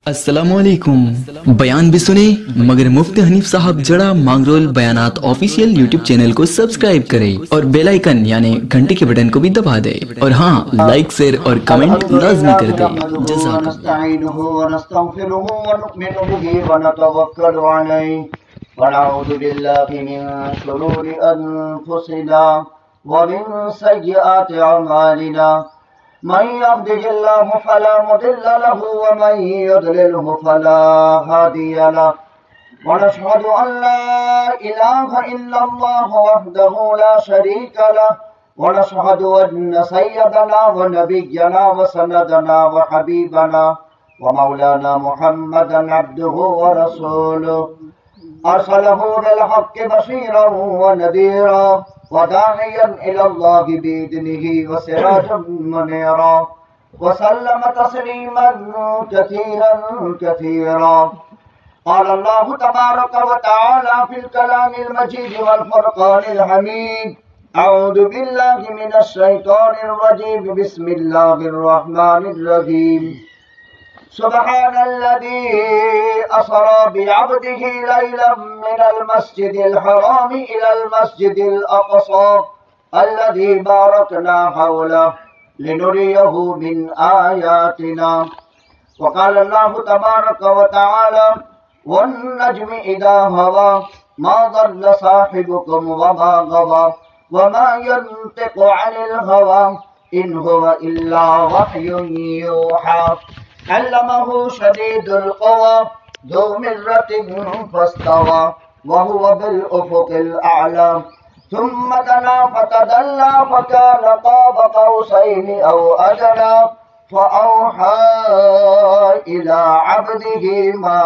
अस्सलामुअलैकुम। बयान भी सुने मगर मुफ्ती हनीफ साहब जड़ा मांगरोल बयानात ऑफिशियल यूट्यूब चैनल को सब्सक्राइब करें और बेल आइकन यानी घंटी के बटन को भी दबा दे और हाँ, लाइक शेयर और कमेंट लाजमी कर दे। من يهده الله فلا مضل له ومن يضلله فلا هادي له ونشهد أن لا إله إلا الله وحده لا شريك له ونشهد أن سيدنا ونبينا وسندنا وحبيبنا ومولانا محمدا عبده ورسوله أرسله بالحق بشيرا ونذيرا وداعيا إلى الله بإذنه وسراجا منيرا وسلم تسليما كثيرا كثيرا. قال الله تبارك وتعالى في الكلام المجيد والفرقان الحميد: أعوذ بالله من الشيطان الرجيم. بسم الله الرحمن الرحيم. سبحان الذي أسرى بعبده ليلا من المسجد الحرام إلى المسجد الأقصى الذي باركنا حوله لنريه من آياتنا. وقال الله تبارك وتعالى: والنجم إذا هوى ما ضل صاحبكم وما غوى وما ينطق عن الهوى إن هو إلا وحي يوحى علمه شديد القوى ذو مرة فاستوى وهو بالأفق الأعلى ثم دنا فتدلى فكان قاب قوسين أو أدنى فأوحى إلى عبده ما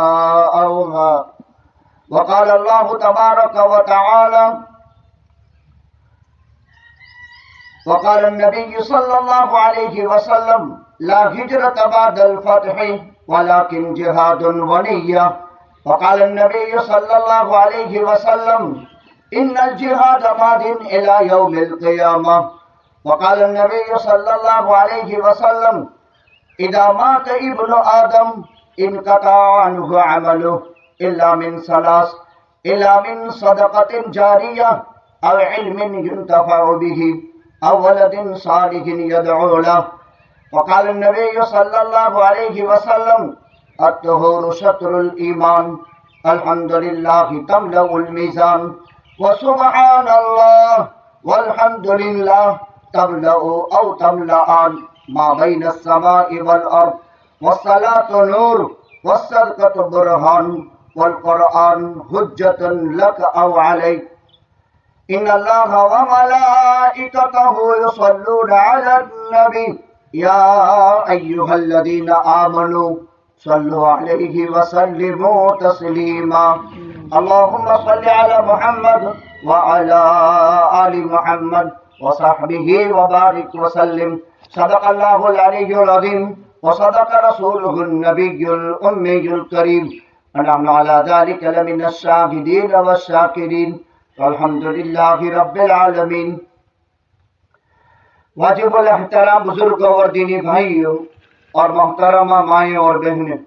أوحى. وقال الله تبارك وتعالى: وقال النبي صلى الله عليه وسلم: لا هجرة بعد الفتح ولكن جهاد ونية. وقال النبي صلى الله عليه وسلم: إن الجهاد ماض إلى يوم القيامة. وقال النبي صلى الله عليه وسلم: إذا مات ابن آدم انقطع عنه عمله إلا من ثلاث: إلا من صدقة جارية أو علم ينتفع به أو ولد صالح يدعو له. وقال النبي صلى الله عليه وسلم: الطهور شطر الإيمان. الحمد لله تملأ الميزان وسبحان الله والحمد لله تملأ أو تملأان ما بين السماء والأرض. والصلاة نور والصدقة برهان والقرآن حجة لك أو عليك. إن الله وملائكته يصلون على النبي يا أيها الذين آمنوا صلوا عليه وسلموا تسليما. اللهم صل على محمد وعلى آل محمد وصحبه وبارك وسلم. صدق الله العلي العظيم وصدق رسوله النبي الأمي الكريم. ونحن على ذلك لمن الشاهدين والشاكرين والحمد لله رب العالمين. واجب الاحترام بزرگوں اور دینی بھائیوں اور محترمہ مائیں اور بہنیں،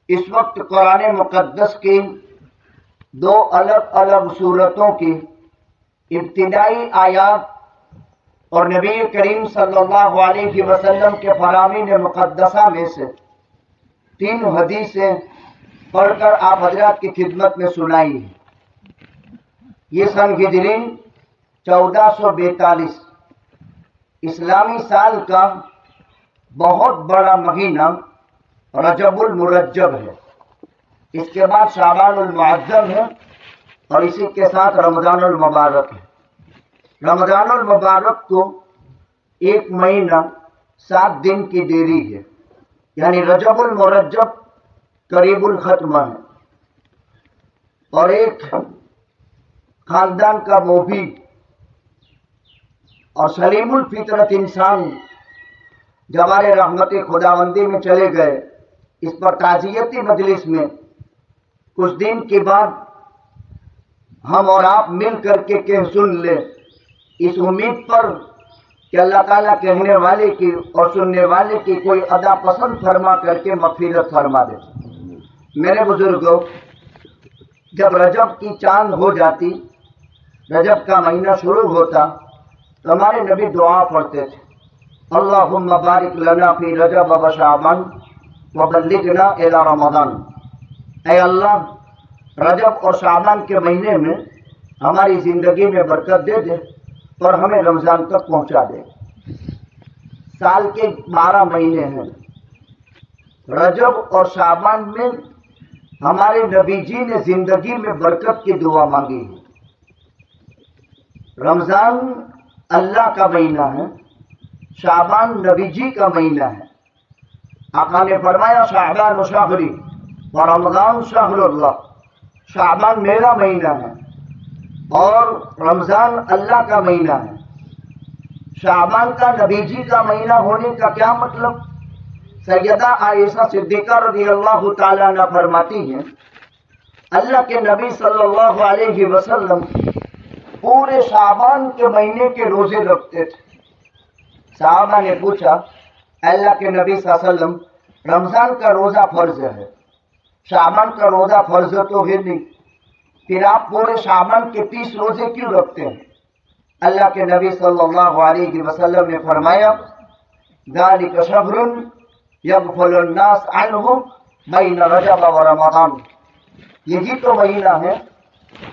اس وقت قرآن مقدس کی دو الگ الگ سورتوں کی ابتدائی آیات اور نبی کریم صلی اللہ علیہ وسلم کے فرامین مقدسہ میں سے 3 حدیثیں پڑھ کر آپ حضرات کی خدمت میں سنائی ہیں. یہ سن ہجری 1442 اسلامی سال کا بہت بڑا مہینہ رجب المرجب ہے. اس کے بعد شعبان المعظم ہے اور اسی کے ساتھ رمضان المبارک ہے. رمضان المبارک کو 1 مہینہ 7 دن کی دیری ہے، یعنی رجب المرجب قریب الختمہ ہے. اور ایک خاندان کا مفید اور سلیم الفطرت انسان جوار رحمت خداوندی میں چلے گئے. اس پر تعزیتی مجلس میں کچھ دن کے بعد ہم اور آپ مل کر کے کہہ سن لیں، اس امید پر کہ اللہ تعالیٰ کہنے والے کی اور سننے والے کی کوئی ادا پسند فرما کر کے مغفرت فرما دے۔ میرے بزرگوں، جب رجب کی چاند ہو جاتی، رجب کا مہینہ شروع ہوتا، تو ہمارے نبی دعا پڑھتے تھے، اللہم بارک لنا فی رجب و شعبان وبلغنا الی رمضان۔ اے اللہ، رجب اور شعبان کے مہینے میں ہماری زندگی میں برکت دے دے اور ہمیں رمضان تک پہنچا دے۔ سال کے 12 مہینے ہیں، رجب اور شعبان میں ہمارے نبی جی نے زندگی میں برکت کی دعا مانگی ہے۔ رمضان اللہ کا مہینہ ہے، شعبان نبی جی کا مہینہ ہے۔ آقا نے فرمایا شعبان شہری و رمضان شہر اللہ، شعبان میرا مہینہ ہے اور رمضان اللہ کا مہینہ ہے۔ شعبان کا نبی جی کا مہینہ ہونے کا کیا مطلب؟ سیدہ عائشہ صدیقہ رضی اللہ تعالیٰ عنہ فرماتی ہیں، اللہ کے نبی صلی اللہ علیہ وسلم پورے شعبان کے مہینے کے روزے رکھتے تھے۔ صحابہ نے پوچھا، اللہ کے نبی صلی اللہ علیہ وسلم، رمضان کا روزہ فرض ہے، شعبان کا روزہ فرض تو ہے نہیں، پھر آپ پورے شعبان کے 30 روزے کیوں رکھتے ہیں؟ اللہ کے نبی صلی اللہ علیہ وسلم نے فرمایا، ذالک شہر یغفل الناس عنہ بین رجب و رمضان، یہی تو مہینہ ہے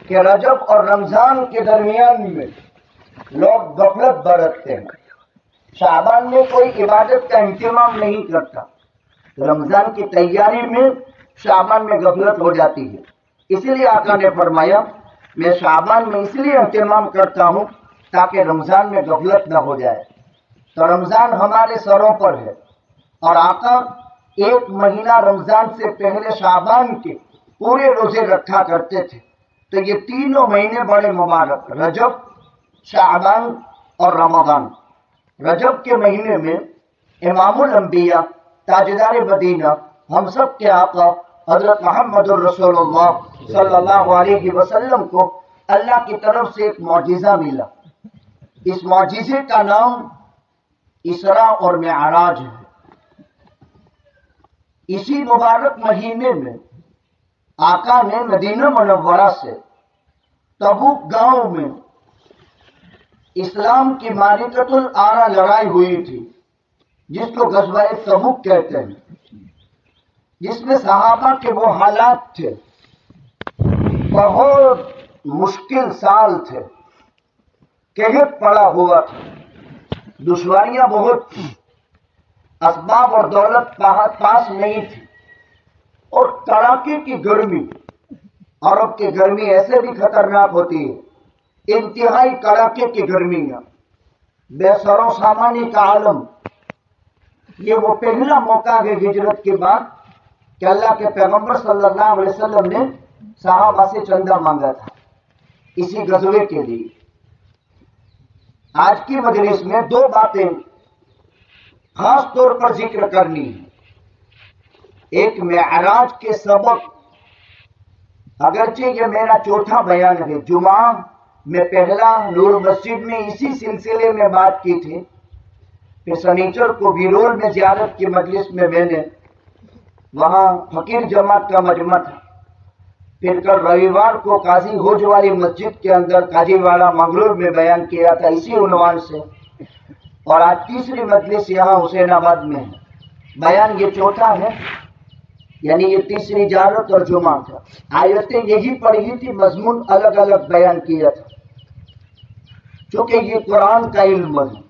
کہ رجب اور رمضان کے درمیان میں لوگ غفلت برتتے ہیں۔ شعبان میں کوئی عبادت کا اہتمام نہیں کرتا، رمضان کی تیاری میں شعبان میں غفلت ہو جاتی ہے۔ اسی لیے آقا نے فرمایا، میں شعبان میں اس لیے اہتمام کرتا ہوں تاکہ رمضان میں غفلت نہ ہو جائے۔ تو رمضان ہمارے سروں پر ہے اور آقا ایک مہینہ رمضان سے پہلے شعبان کے پورے روزے رکھا کرتے تھے۔ تو یہ تینوں مہینے بڑے مبارک، رجب، شعبان اور رمضان۔ رجب کے مہینے میں امام الانبیاء، تاجدار مدینہ، ہم سب کے آقا حضرت محمد الرسول اللہ صلی اللہ علیہ وسلم کو اللہ کی طرف سے ایک معجزہ ملا۔ اس معجزے کا نام اسراء اور معراج ہے۔ اسی مبارک مہینے میں آقا نے مدینہ منورہ سے تبوک گاؤں میں اسلام کی معرکۃ العارہ لڑائی ہوئی تھی، جس کو غزوہ تبوک کہتے ہیں، جس میں صحابہ کے وہ حالات تھے، بہت مشکل سال تھے، قحط پڑا ہوا تھا، دشواریاں بہت تھیں، اسباب اور دولت پاس نہیں تھی، اور کڑاکے کی گرمی۔ عرب کی گرمی ایسے بھی خطرناک ہوتی ہے، انتہائی کڑاکے کی گرمیاں، بے سر و سامانی کا عالم۔ یہ وہ پہلا موقع ہے ہجرت کے بعد کہ اللہ کے پیغمبر صلی اللہ علیہ وسلم نے صحابہ سے چندہ مانگا تھا اسی غزوے کے لیے۔ آج کی مجلس میں 2 باتیں خاص طور پر ذکر کرنی ہے۔ ایک معراج کے سبق، اگرچہ یہ میرا چوتھا بیان ہے، جمعہ میں پہلا نور مسجد میں اسی سلسلے میں بات کی تھی، پھر سنیچر کو بیرول میں زیارت کی مجلس میں میں نے وہاں فقیر جماعت کا مجمع تھا، پھر کل رویوار کو قاضی ہوج والی مسجد کے اندر قاضی والا منگلور میں بیان کیا تھا اسی عنوان سے، اور آج تیسری مجلس یہاں حسین آباد میں ہے۔ بیان یہ چوتھا ہے، یعنی یہ تیسری زیارت اور جمعہ تھا۔ آیتیں یہی پڑھی تھی، مضمون الگ الگ بیان کیا تھا، چونکہ یہ قرآن کا علم ہے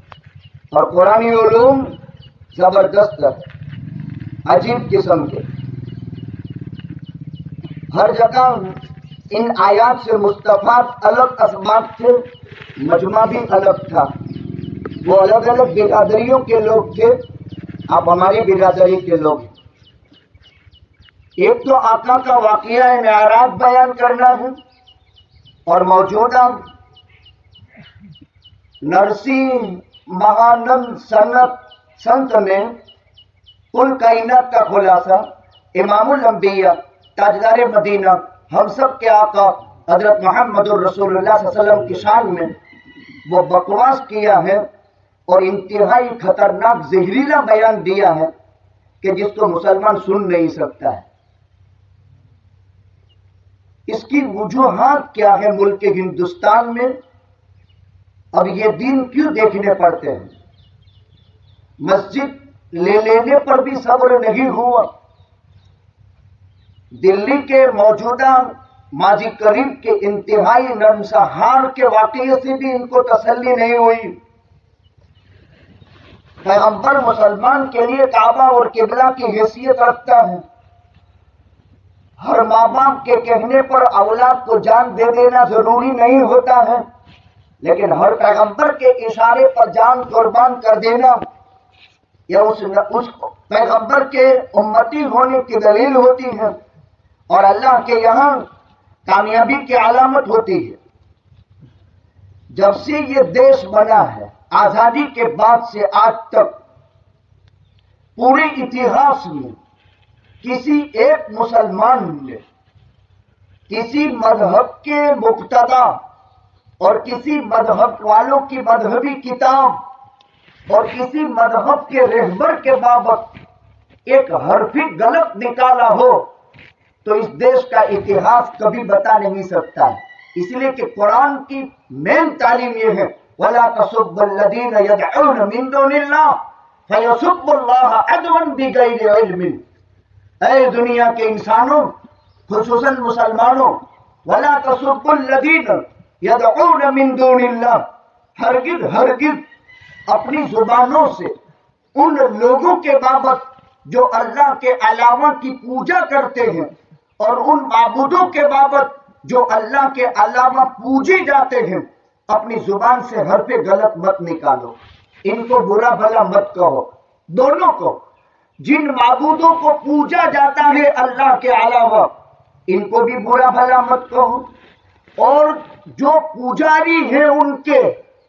اور قرآنی علوم زبردست ہے، عجیب قسم کے۔ ہر جگہ ان آیات سے مستفاد الگ اسباب تھے، مجمع بھی الگ تھا، وہ الگ الگ برادریوں کے لوگ تھے، آپ ہماری برادری کے لوگ ہیں۔ ایک تو آقا کا واقعہ معراج بیان کرنا ہے، اور موجودہ نرسی مہانند سنت میں کل کائنات کا خلاصہ امام الانبیاء تاجدار مدینہ ہم سب کے آقا حضرت محمد الرسول اللہ صلی اللہ علیہ وسلم کی شان میں وہ بکواس کیا ہے اور انتہائی خطرناک زہریلا بیان دیا ہے کہ جس کو مسلمان سن نہیں سکتا ہے۔ اس کی وجوہات کیا ہے ملک ہندوستان میں؟ اب یہ دین کیوں دیکھنے پڑتے ہیں؟ مسجد لے لینے پر بھی صبر نہیں ہوا۔ دلی کے موجودہ ماضی قریب کے انتہائی نرمسہار کے واقعے سے بھی ان کو تسلی نہیں ہوئی۔ پیغمبر مسلمان کے لیے کعبہ اور قبلہ کی حیثیت رکھتا ہے۔ ہر ماں باپ کے کہنے پر اولاد کو جان دے دینا ضروری نہیں ہوتا ہے، لیکن ہر پیغمبر کے اشارے پر جان قربان کر دینا یا اس پیغمبر کے امتی ہونے کی دلیل ہوتی ہے اور اللہ کے یہاں کامیابی کی علامت ہوتی ہے۔ جب سے یہ دیش بنا ہے، آزادی کے بعد سے آج تک پورے اتہاس میں کسی ایک مسلمان نے کسی مذہب کے مقتدا اور کسی مذہب والوں کی مذہبی کتاب اور کسی مذہب کے رہبر کے بابت ایک حرف غلط نکالا ہو تو اس دیش کا اتہاس کبھی بتا نہیں سکتا ہے۔ اس لیے کہ قرآن کی مین تعلیم یہ ہے وَلَا تَسُبُّوا الَّذِينَ يَدْعُونَ مِن دُونِ اللَّهِ فَيَسُبُّوا اللَّهَ عَدْوًا بِغَيْرِ عِلْمٍ۔ اے دنیا کے انسانوں، خصوصاً مسلمانوں، وَلَا تَسُبُّوا الَّذِينَ يَدْعُونَ مِن دُونِ اللَّهِ، ہرگز ہرگز اپنی زبانوں سے ان لوگوں کے بابت جو اللہ کے علاوہ کی پوجا کرتے ہیں اور ان معبودوں کے بابت جو اللہ کے علاوہ پوجے جاتے ہیں، اپنی زبان سے حرف غلط مت نکالو، ان کو برا بھلا مت کہو۔ دونوں کو، جن معبودوں کو پوجا جاتا ہے اللہ کے علاوہ، ان کو بھی برا بھلا مت کہو، اور جو پجاری ہیں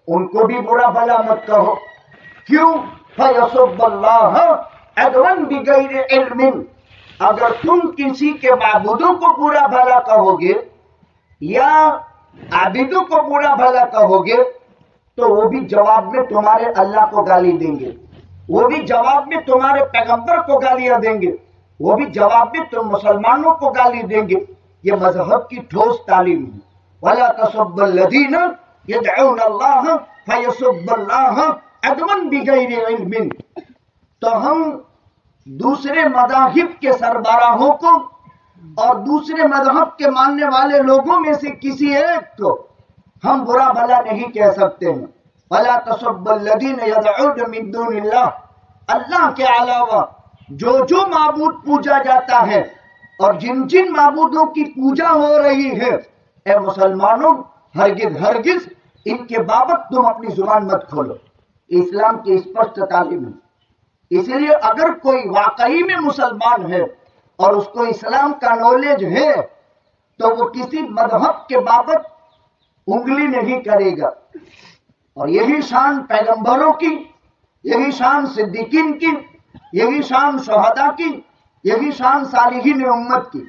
ان کو بھی برا بھلا مت کہو۔ کیوں؟ فَيَسُبَّ اللَّهَ عَدْوًا بِغَيْرِ عِلْمٍ۔ اگر تم کسی کے معبودوں کو برا بھلا کہو گے یا عابدوں کو برا بھلا کہو گے تو وہ بھی جواب میں تمہارے اللہ کو گالی دیں گے، وہ بھی جواب میں تمہارے پیغمبر کو گالیاں دیں گے، وہ بھی جواب میں تم مسلمانوں کو گالی دیں گے۔ یہ مذہب کی ٹھوس تعلیم ہے۔ وَلَا تَسُبُّوا الَّذِينَ يَدْعُونَ اللَّهَ فَيَسُبُّوا اللَّهَ عَدْوًا بِغَيْرِ عِلْمٍ۔ تو ہم دوسرے مذاہب کے سربراہوں کو اور دوسرے مذہب کے ماننے والے لوگوں میں سے کسی ایک کو ہم برا بھلا نہیں کہہ سکتے ہیں۔ وَلَا تَسُبُّوا الَّذِينَ يَدْعُونَ مِن دُونِ اللَّهِ، اللہ کے علاوہ جو معبود پوجا جاتا ہے اور جن معبودوں کی پوجا ہو رہی ہے، اے مسلمانوں، ہرگز ہرگز ان کے بابت تم اپنی زبان مت کھولو۔ اسلام کی اسپشٹ تعلیم ہے۔ اس لیے اگر کوئی واقعی میں مسلمان ہے اور اس کو اسلام کا نالج ہے تو وہ کسی مذہب کے بابت انگلی نہیں کرے گا۔ اور یہی شان پیغمبروں کی، یہی شان صدیقین کی، یہی شان شہداء کی، یہی شان صالحین امت کی۔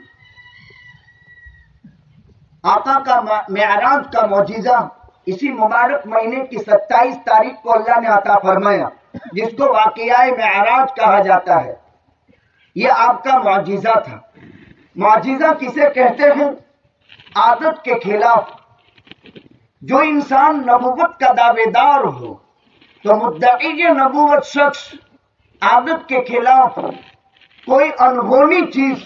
آقا کا معراج کا معجزہ اسی مبارک مہینے کی 27 تاریخ کو اللہ نے عطا فرمایا، جس کو واقعہ معراج کہا جاتا ہے۔ یہ آپ کا معجزہ تھا۔ معجزہ کسے کہتے ہیں؟ عادت کے خلاف جو انسان نبوت کا دعوے دار ہو تو مدعی نبوت شخص عادت کے خلاف کوئی انہونی چیز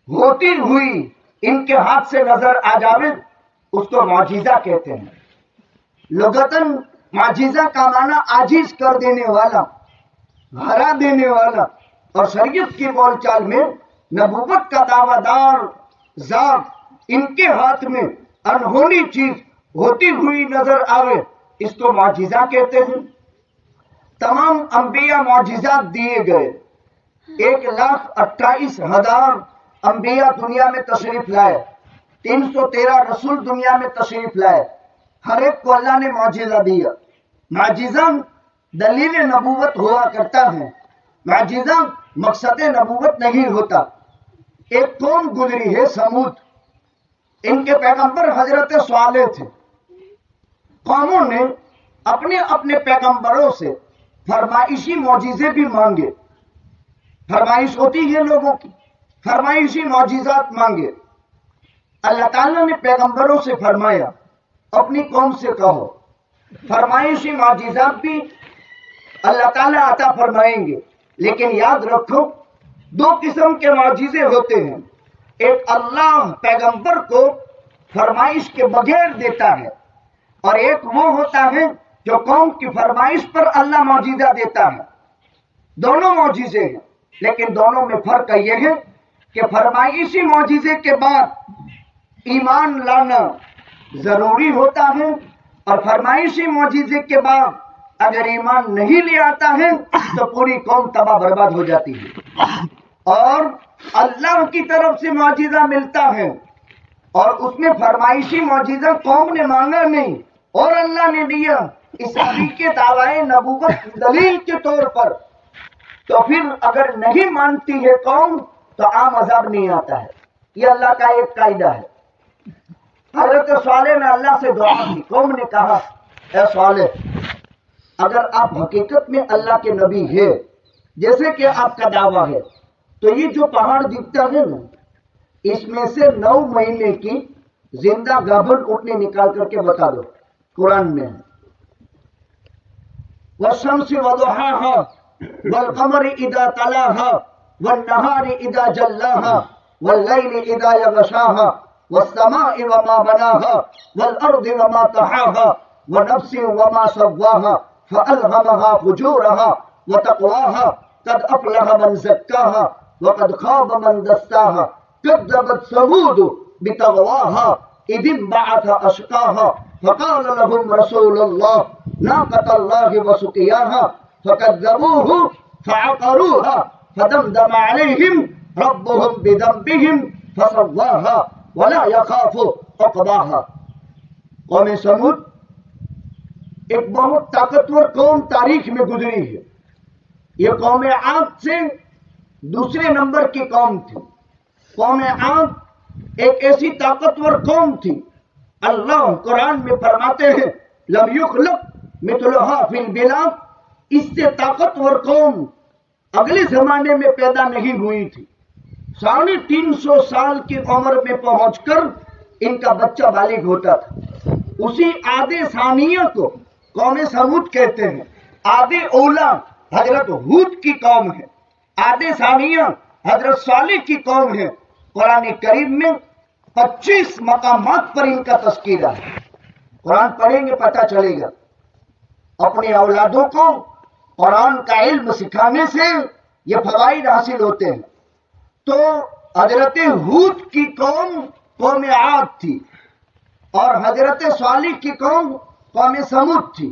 ہوتی ہوئی ان کے ہاتھ سے نظر آ جاوے، اس کو معجزہ کہتے ہیں۔ لغتاً معجزہ کا معنی عاجز کر دینے والا، ہرا دینے والا، اور شریعت کی بول چال میں نبوت کا دعویٰ دار ذات ان کے ہاتھ میں انہونی چیز ہوتی ہوئی نظر آوے، اس کو معجزہ کہتے ہیں۔ تمام انبیاء معجزات دیے گئے، 1,28,000 انبیاء دنیا میں تشریف لائے، 313 رسول دنیا میں تشریف لائے، ہر ایک کو اللہ نے معجزہ دیا۔ معجزہ دلیل نبوت ہوا کرتا ہے، معجزہ مقصد نبوت نہیں ہوتا۔ ایک قوم گزری ہے سمود، ان کے پیغمبر حضرت صالح تھے۔ قوموں نے اپنے اپنے پیغمبروں سے फरमाइशी मौजिज़े भी मांगे, फरमाइश होती है लोगों की, फरमाइशी मौजिज़ात मांगे। अल्लाह ताला ने पैगंबरों से फरमाया अपनी कौम से कहो, फरमाइशी मौजिज़ात भी अल्लाह ताला अता फरमाएंगे। लेकिन याद रखो, दो किस्म के मौजिज़े होते हैं। एक अल्लाह पैगंबर को फरमाइश के बगैर देता है, और एक वो होता है जो कौम की फरमाइश पर अल्लाह मौजिज़ा देता है। दोनों मौजिज़े हैं, लेकिन दोनों में फर्क यह है कि फरमाइशी मौजिज़े के बाद ईमान लाना जरूरी होता है, और फरमाइशी मौजिज़े के बाद अगर ईमान नहीं ले आता है तो पूरी कौम तबाह बर्बाद हो जाती है। और अल्लाह की तरफ से मौजिज़ा मिलता है, और उसमें फरमाइशी मौजिज़ा कौम ने मांगा नहीं और अल्लाह ने दिया, इस नबी के दावाए नबूवत दलील के तौर पर, तो फिर अगर नहीं मानती है कौम तो आम अजाब नहीं आता है। ये अल्लाह का एक कायदा है। हज़रत सालेह ने अल्लाह से दुआ की, कौम ने कहा, ए सालेह, अगर आप हकीकत में अल्लाह के नबी है जैसे कि आपका दावा है, तो ये जो पहाड़ दिखता है ना, इसमें से 9 महीने की जिंदा गाभन उठने निकाल करके बता दो। कुरान में है, वशम्सी वदुहाहा वल्कमरि इदा तलाहा वन्नहारि इदा जल्लाहा वल्लैलि इदा यगशाहा वस्समाइ वमा बनाहा वल्अर्दि वमा तहाहा वनफ्सि वमा सव्वाहा फअल्हमहा फुजूरहा वतक़वाहा कद अफ़लह मन ज़क्काहा वक़द ख़ाब मन दस्साहा कज़्ज़बत समूद बितग़वाहा इज़ इंबअथ अशक़ाहा फ़क़ाल लहुम रसूलुल्लाह नाक़तल्लाहि वसुक़ियाहा फ़कज़्ज़बूहु फ़अक़रूहा फ़दमदम अलैहिम रब्बुहुम बिज़ंबिहिम फ़सव्वाहा वला यख़ाफ़ु उक़बाहा। कौम समूद एक बहुत ताकतवर कौम तारीख में गुजरी है। ये कौम आद से दूसरे नंबर की कौम थी। कौम आद एक ऐसी ताकतवर कौम थी, अल्लाह कुरान में फरमाते हैं लम युखलक मिथलुहा फिल बिलाद, इससे ताकतवर कौम अगले जमाने में पैदा नहीं हुई थी। 350 साल की उम्र में पहुंचकर इनका बच्चा बालिग होता था। उसी आदे सानिया को कौम समूद कहते हैं। आदे ओला हजरत हूद की कौम है, आदे सानिया हजरत सालेह की कौम है। कुरान करीम में 25 मकामात पर इनका तज़किरा है। कुरान पढ़ेंगे पता चलेगा। अपने औलादों को कुरान का इल्म सिखाने से ये फवाइद हासिल होते हैं। तो हजरत हूद की कौम कौम आद थी, और हजरत सालेह की कौम कौम समूद थी।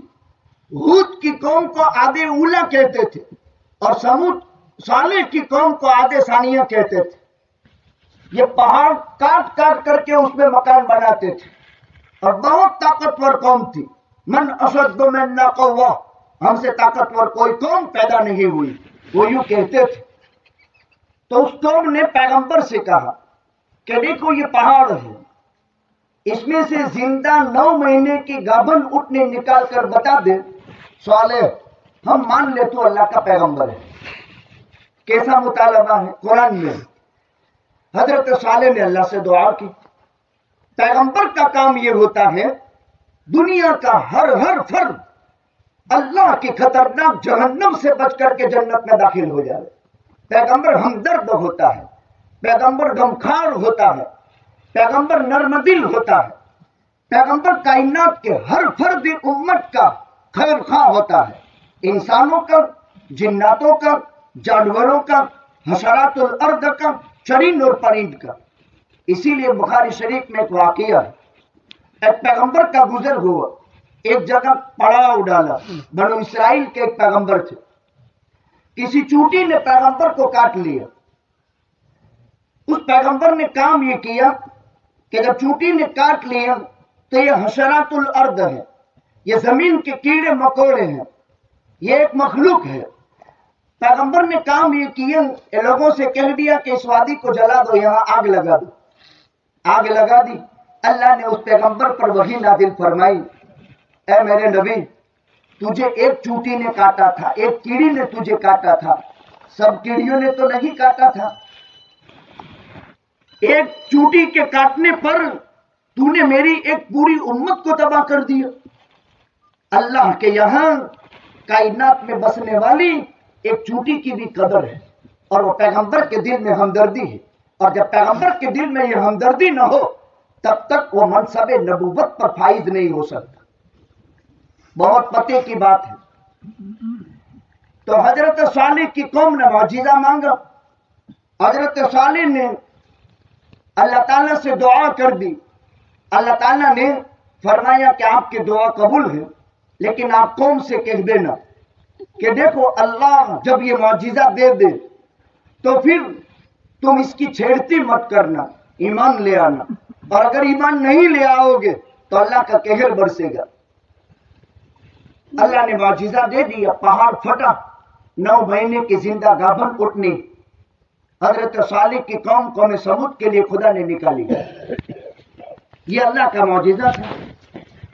हूद की कौम को आदे उला कहते थे, और समूद सालेह की कौम को आदे सानिया कहते थे। ये पहाड़ काट काट करके उसमें मकान बनाते थे, और बहुत ताकतवर कौम थी। मन अशद्दु मिन्ना क़ुव्वा, हमसे ताकतवर कोई कौम पैदा नहीं हुई, वो यूं कहते थे। तो उस कौम ने पैगंबर से कहा कि देखो ये पहाड़ है, इसमें से जिंदा 9 महीने की गाभन उठने निकाल कर बता दे, सालेह हम मान ले तो अल्लाह का पैगंबर है। कैसा मुतालबा है कुरान में। हजरत सालेह ने अल्लाह से दुआ की। पैगंबर का काम यह होता है दुनिया का हर फर्द अल्लाह की खतरनाक जहन्नम से बच करके जन्नत में दाखिल हो जाए। पैगंबर हमदर्द होता है, पैगंबर गमखार होता है, पैगंबर नर्मदिल होता है, पैगंबर कायनात के हर फर्द उम्मत का खैर खा होता है, इंसानों का, जिन्नातों का, जानवरों का, हशरातुल अर्द का, चरिंद और परिंद का। इसीलिए बुखारी शरीफ में एक वाक़िया है, एक पैगंबर का गुजर हुआ, एक जगह पड़ाव डाला। बनो इसराइल के एक पैगंबर थे, किसी चूंटी ने पैगंबर को काट लिया। उस पैगंबर ने काम ये किया कि जब चूंटी ने काट लिया तो ये हशरातुल अर्द है, ये जमीन के कीड़े मकोड़े हैं, ये एक मखलूक है। पैगंबर ने काम ये किया, लोगों से कह दिया कि इस वादी को जला दो, यहां आग लगा दो। आग लगा दी। अल्लाह ने उस पैगंबर पर वही नादिल फरमाई, ऐ मेरे नबी, तुझे एक चूंटी ने काटा था, एक कीड़ी ने तुझे काटा था, सब कीड़ियों ने तो नहीं काटा था। एक चूंटी के काटने पर तूने मेरी एक पूरी उम्मत को तबाह कर दिया। अल्लाह के यहां कायनात में बसने वाली एक चूंटी की भी कदर है, और वो पैगंबर के दिल में हमदर्दी है। और जब पैगंबर के दिल में ये हमदर्दी न हो तब तक वो मनसबे नबूवत पर फाइज नहीं हो सकता। बहुत पते की बात है। तो हजरत सालिह की कौम ने मौजिजा मांगा। हजरत सालिह ने अल्लाह ताला से दुआ कर दी। अल्लाह ताला ने फरमाया कि आपकी दुआ कबूल है, लेकिन आप कौम से कह देना कि देखो अल्लाह जब ये मौजिजा दे दे तो फिर तुम इसकी छेड़ती मत करना, ईमान ले आना, और अगर ईमान नहीं ले आओगे तो अल्लाह का कहर बरसेगा। अल्लाह ने मौजिजा दे दिया, पहाड़ फटा, 9 महीने की जिंदा गाभन उठनी। हजरत सालिह की कौम कौम समूद के लिए खुदा ने निकाली। ये अल्लाह का मौजिजा था।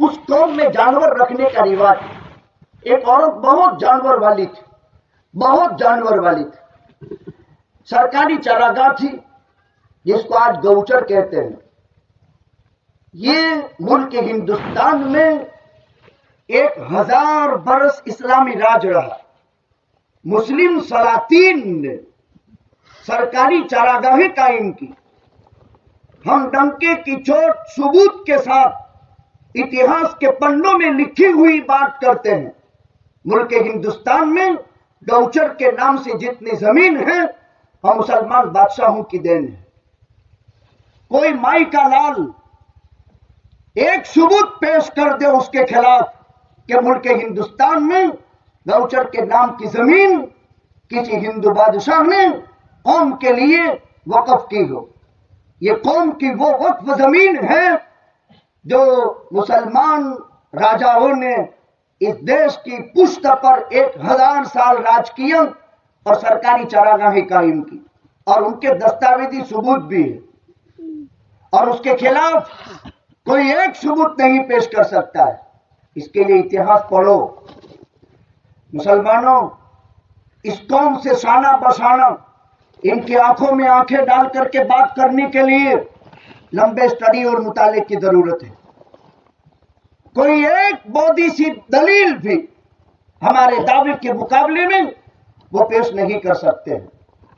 उस कौम में जानवर रखने का रिवाज। एक औरत बहुत जानवर वाली थी, बहुत जानवर वाली थी। सरकारी चारागाह थी जिसको आज गौचर कहते हैं। ये मुल्क हिंदुस्तान में 1000 बरस इस्लामी राज रहा। मुस्लिम सलातीन ने सरकारी चारागाहें कायम की। हम डंके की चोट सबूत के साथ इतिहास के पन्नों में लिखी हुई बात करते हैं। मुल्क हिंदुस्तान में गौचर के नाम से जितनी जमीन है हम मुसलमान बादशाहों की देन है। कोई माई का लाल एक सबूत पेश कर दे उसके खिलाफ कि मुल्क हिंदुस्तान में गौचर के नाम की जमीन किसी हिंदू बादशाह ने कौम के लिए वक्फ की हो। ये कौम की वो वक्फ जमीन है जो मुसलमान राजाओं ने इस देश की पुश्त पर 1000 साल राज किया और सरकारी चारागाहें कायम की, और उनके दस्तावेजी सबूत भी है, और उसके खिलाफ कोई एक सबूत नहीं पेश कर सकता है। इसके लिए इतिहास पढ़ो। मुसलमानों, इस कौम से शाना बशाना, इनकी आंखों में आंखें डाल करके बात करने के लिए लंबे स्टडी और मुताले की जरूरत है। कोई एक बोधी सी दलील भी हमारे दावे के मुकाबले में वो पेश नहीं कर सकते हैं।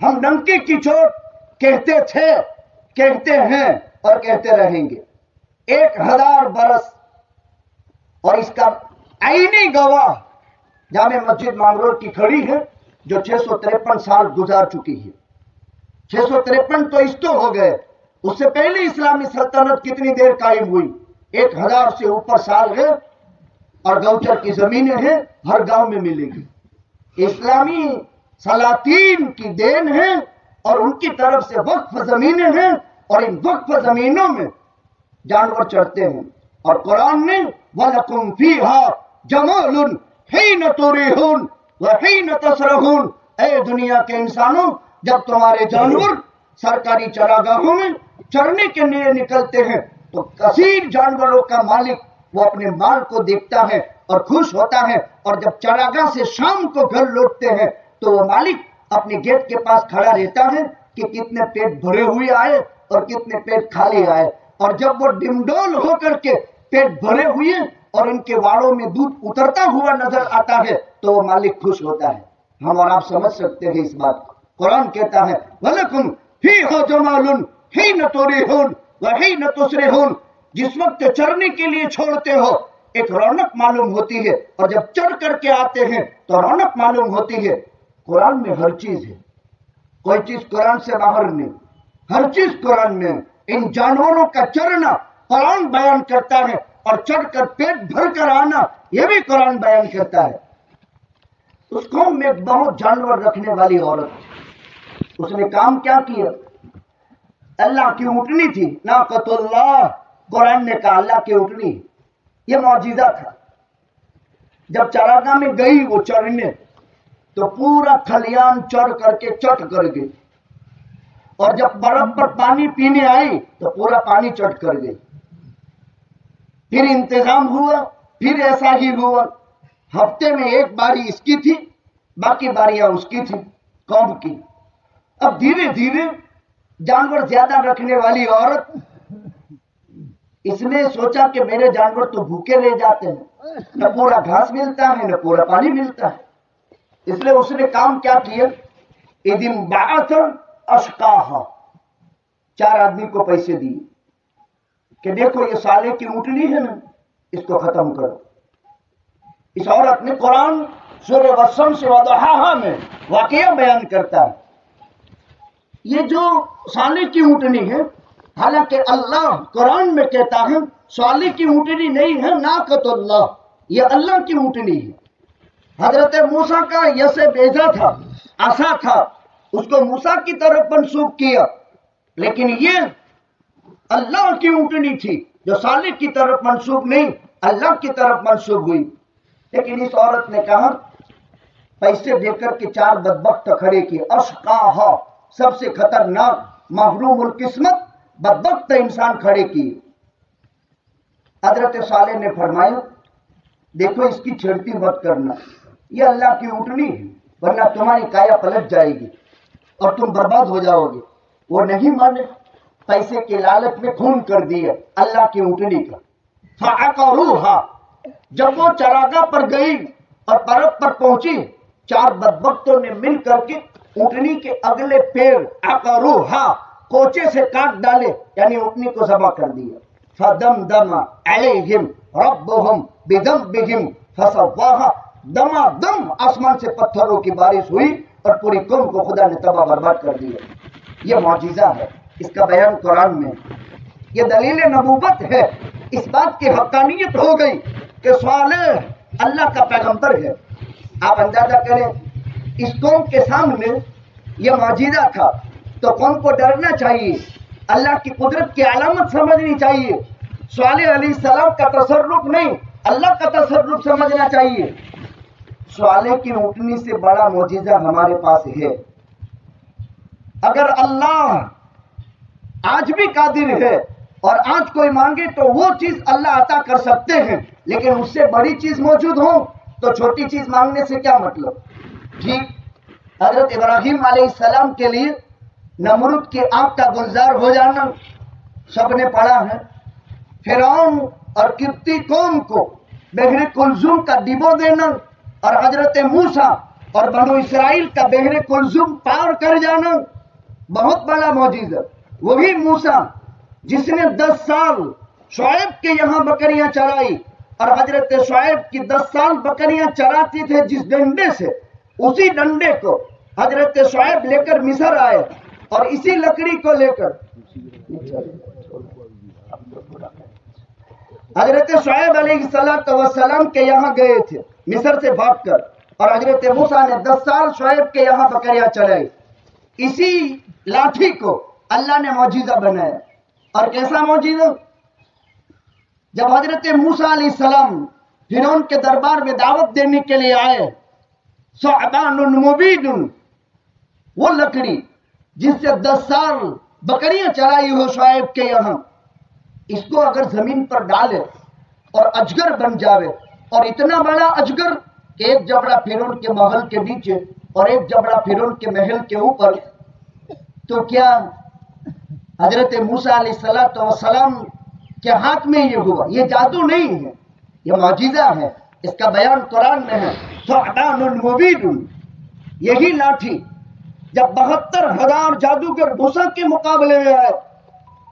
हम डंके की चोट कहते थे, कहते हैं और कहते रहेंगे 1000 बरस। और इसका आईनी गवाह जामे मस्जिद मांगरोल की खड़ी है जो 653 साल गुजार चुकी है। 653 तो इस तो हो गए, उससे पहले इस्लामी सल्तनत कितनी देर कायम हुई? 1000 से ऊपर साल है, और गौचर की जमीनें हैं, हर गांव में मिलेगी। इस्लामी सलातीन की देन है और उनकी तरफ से वक्फ जमीनें हैं, और इन वक्फ जमीनों में जानवर चढ़ते हैं। और कुरान ने वलकुम फीहा जमालुनहीन तुरिहुन व हीन तसरहुन, ऐ दुनिया के इंसानों, जब तुम्हारे जानवर सरकारी चरागाहों में चरने के लिए निकलते हैं तो कसीर जानवरों का मालिक वो अपने माल को देखता है और खुश होता है, और जब चरागाह से शाम को घर लौटते हैं तो वो मालिक अपने गेट के पास खड़ा रहता है कि कितने पेट भरे हुए आए और कितने पेट खाली आए। और जब वो डिमडोल होकर के पेट भरे हुए और इनके वाड़ों में दूध उतरता हुआ नजर आता है तो वो मालिक खुश होता है। हम और आप समझ सकते हैं इस बात को। कुरान कहता है वलकुम फीहा जमालुन हीन तुरिहुन व हीन तुसरिहुन, जिस वक्त चरने के लिए छोड़ते हो एक रौनक मालूम होती है, और जब चढ़ करके आते हैं तो रौनक मालूम होती है। कुरान में हर चीज है, कोई चीज कुरान से बाहर नहीं, हर चीज कुरान में है। इन जानवरों का चरना कुरान बयान करता है, और चढ़कर पेट भर कर आना यह भी कुरान बयान करता है। उस कौम में एक बहुत जानवर रखने वाली औरत, उसने काम क्या किया? अल्लाह की ऊँटनी थी, नाक़तुल्लाह, कुरान ने कहा अल्लाह की ऊँटनी। यह मौजिजा था। जब चरागाह में गई वो चरने तो पूरा खलियान चढ़ करके चट कर गई, और जब बर्फ पर पानी पीने आई तो पूरा पानी चट कर गई। फिर इंतजाम हुआ, फिर ऐसा ही हुआ। हफ्ते में एक बारी इसकी थी, बाकी बारियां उसकी थी, कौम की। अब धीरे धीरे जानवर ज्यादा रखने वाली औरत, इसने सोचा कि मेरे जानवर तो भूखे रह जाते हैं, न पूरा घास मिलता है न पूरा पानी मिलता है। इसलिए उसने काम क्या किया, इदिन बात अशकाहा, 4 आदमी को पैसे दिए कि देखो ये साले की ऊँटनी है ना, इसको खत्म करो। इस औरत ने कुरान सूरह वस्सम से वदहाहा में वाकया बयान करता है। ये जो साले की ऊँटनी है, हालांकि अल्लाह कुरान में कहता है साले की ऊँटनी नहीं है, नाकतुल्लाह, ये अल्लाह की ऊँटनी है। हजरत मूसा का यसे बेजा था, आसा था, उसको मूसा की तरफ मंसूब किया, लेकिन ये अल्लाह की ऊँटनी थी जो साले की तरफ मंसूब नहीं, अल्लाह की तरफ मंसूब हुई। लेकिन इस औरत ने कहा, पैसे देकर के 4 बदबख्त खड़े किए। अशकाहा, सबसे खतरनाक, महरूमुल किस्मत, बदबख्त इंसान खड़े किए। हजरत साले ने फरमाया, देखो इसकी छेड़ती मत करना, ये अल्लाह की ऊँटनी है, वरना तुम्हारी काया पलट जाएगी और तुम बर्बाद हो जाओगे। वो नहीं माने, पैसे के लालच में खून कर दिया अल्लाह की ऊँटनी का। फ़अक़रूहा, जब वो चरागाह पर गई और परब पर पहुंची, 4 बदबख्तों ने मिल करके ऊँटनी के अगले पैर अक़रूहा, कोचे से काट डाले, यानी ऊँटनी को ज़बह कर दिया। फदमदम अलैहिम रब्बुहुम बिदम्बिहिम फसव्वाहा, दमादम आसमान से पत्थरों की बारिश हुई और पूरी कौम को खुदा ने तबाह बर्बाद कर दिया। यह मौजिज़ा है, इसका बयान कुरान में। यह दलील नबूवत है, इस बात की हक्कानियत हो गई कि सालेह अल्लाह का पैगंबर है। आप अंदाजा करें, इस कौम के सामने यह मौजिज़ा था, तो कौम को डरना चाहिए, अल्लाह की कुदरत की अलामत समझनी चाहिए। सालेह अलैहिस्सलाम का तसर्रुफ नहीं, अल्लाह का तसर्रुफ समझना चाहिए। सालेह की ऊँटनी से बड़ा मौजिज़ा हमारे पास है। अगर अल्लाह आज भी कादिर है और आज कोई मांगे तो वो चीज अल्लाह अता कर सकते हैं, लेकिन उससे बड़ी चीज मौजूद हो तो छोटी चीज मांगने से क्या मतलब। ठीक हजरत इब्राहिम अलैहिस्सलाम के लिए नमरूद की आग का गुलजार हो जाना सबने पढ़ा है। फिरौन और किप्ती कौम को बहरे कुलजुम का डिबो देना और हजरत मूसा और बनु इसराइल का बहरे कुलजुम पार कर जाना बहुत बड़ा मौजिज़ा। वही मूसा जिसने 10 साल शुएब के यहाँ बकरियां चराई और हजरत शुएब की 10 साल बकरियां चराती थे जिस डंडे से, उसी डंडे को हजरत शुएब लेकर मिस्र आए और इसी लकड़ी को लेकर हजरत शुएब अलैहिस्सलाम के यहाँ गए थे मिस्र से भागकर, और हजरत मूसा ने 10 साल शुएब के यहाँ बकरियां चराई। इसी लाठी को अल्लाह ने मौजिज़ा बनाया। और कैसा मौजिज़ा, जब हजरत मूसा अलैहिस्सलाम फिरौन के दरबार में दावत देने के लिए आए, सअबानुन मुबीनुन, वो लकड़ी जिससे 10 साल बकरियां चराई हो शुएब के यहाँ, इसको अगर जमीन पर डाले और अजगर बन जावे, और इतना बड़ा अजगर कि एक जबड़ा फिरौन के महल के नीचे और एक जबड़ा फिरौन के महल के ऊपर, तो क्या हजरत मूसा अलैहिस्सलाम के हाथ में ये हुआ? ये जादू नहीं है, ये मौजिज़ा है। इसका बयान कुरान में है। सअबानुन मुबीनुन, यही लाठी जब 72,000 जादूगर मूसा के मुकाबले में आए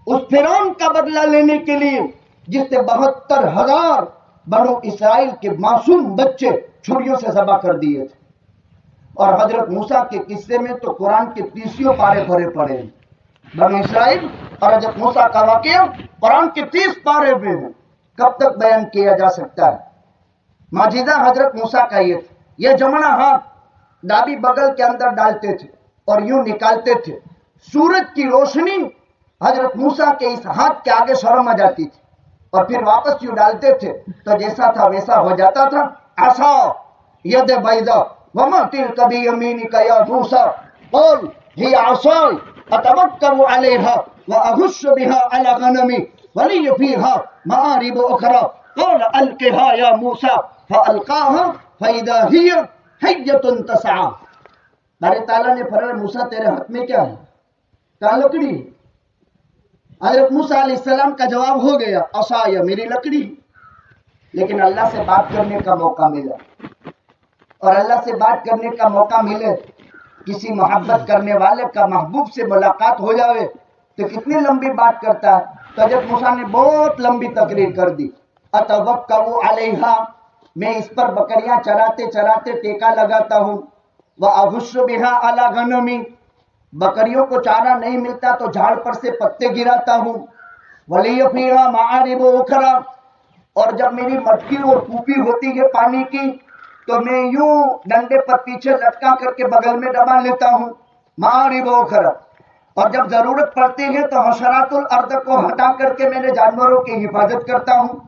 उस फिरौन का बदला लेने के लिए जिसने 72,000 बनु इसराइल के मासूम बच्चे छुरियों से ज़बह कर दिए थे। और हजरत मूसा के किस्से में तो कुरान के 30 पारे भरे पड़े हैं। बनु इसराइल और हजरत मूसा का वाक़या कुरान के 30 पारे में है। कब तक बयान किया जा सकता है? मौजिज़ा हजरत मूसा का ये था। ये जमना हाथ दाबी बगल के अंदर डालते थे और यूं निकालते थे, सूरज की रोशनी हजरत मूसा के इस हाथ के आगे शर्म आ जाती थी, और फिर वापस यूं डालते थे तो जैसा था वैसा हो जाता था। आसा यद बैदा वमा तिलका बियमीनिका या मूसा क़ुल ही आसाई अतवक्कलु अलैहा व अहुश्शु बिहा अला गनमी वली फीहा मारिब उखरा क़ुल अलक़िहा या मूसा फ़अल्क़ाहा फइदा हिय हय्यतुन तसआ। बारी ताला ने फरमाया मूसा तेरे हाथ में क्या है? कहा लकड़ी। हजरत मूसा अलैहिस्सलाम का जवाब हो गया असाया, मेरी लकड़ी। लेकिन अल्लाह से बात करने का मौका मिला, और अल्लाह से बात करने का मौका मिले, किसी मोहब्बत करने वाले का महबूब से मुलाकात हो जावे तो कितनी लंबी बात करता है। तो हजरत मूसा ने बहुत लंबी तकरीर कर दी। अतवक्कउ अलैहा, मैं इस पर बकरियां चराते चराते टेका लगाता हूँ। व अहुस्सु बिहा अला गनमी, बकरियों को चारा नहीं मिलता तो झाड़ पर से पत्ते गिराता हूँ। वलिय फीहा मारिब उखरा, और जब मेरी मटकी और कूपी होती है पानी की तो मैं यूं डंडे पर पीछे लटका करके बगल में दबा लेता हूँ। मारिब उखरा, और जब जरूरत पड़ती है तो हशरातुल अर्द को हटा करके मैंने जानवरों की हिफाजत करता हूँ।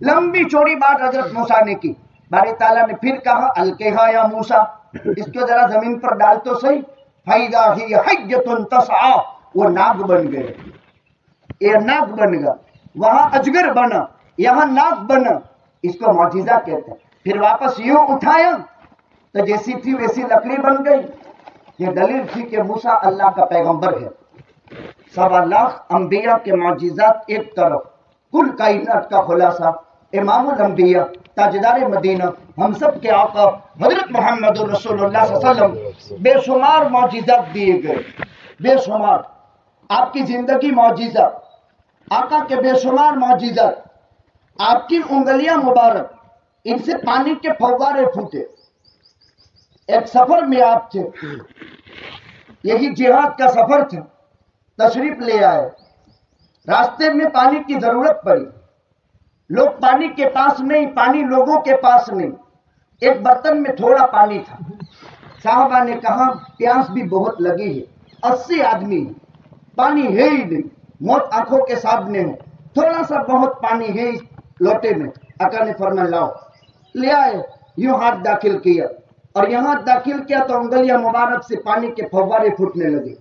लंबी चौड़ी बात हजरत मूसा ने की। बारी ताला ने फिर कहा अलकेहा या मूसा, इसको जरा जमीन पर डाल तो सही। फैदा ही हय्यतुन तसआ, वो नाग बन गए, ये नाग बन गया। वहां अजगर बना, यहाँ नाग बना, इसको मौजिजा कहते हैं। फिर वापस यूं उठाया तो जैसी थी वैसी लकड़ी बन गई। ये दलील थी कि मूसा अल्लाह का पैगंबर है। 1.25 लाख अंबिया के मौजिजात एक तरफ, कुल कायनात का खुलासा, इमामुल अंबिया, ताजदार मदीना, हम सब के आका हजरत मोहम्मद रसूलुल्लाह सल्लल्लाहु अलैहि वसल्लम, बेशुमार मौजिजात दिए गए, बेशुमार। आपकी जिंदगी मौजिजा, आका के बेशुमार मौजिजात। आपकी उंगलियां मुबारक, इनसे पानी के फव्वारे फूटे। एक सफर में आप थे, यही जिहाद का सफर था, तशरीफ ले आए, रास्ते में पानी की जरूरत पड़ी, लोग पानी के पास नहीं, पानी लोगों के पास नहीं, एक बर्तन में थोड़ा पानी था। साहबा ने कहा प्यास भी बहुत लगी है, 80 आदमी, पानी है ही नहीं, मौत आंखों के सामने है, थोड़ा सा बहुत पानी है इस लोटे में। आका ने फरमाया लाओ, ले आए, यूं हाथ दाखिल किया, और यहाँ दाखिल किया तो उंगलियां मुबारक से पानी के फव्वारे फूटने लगे।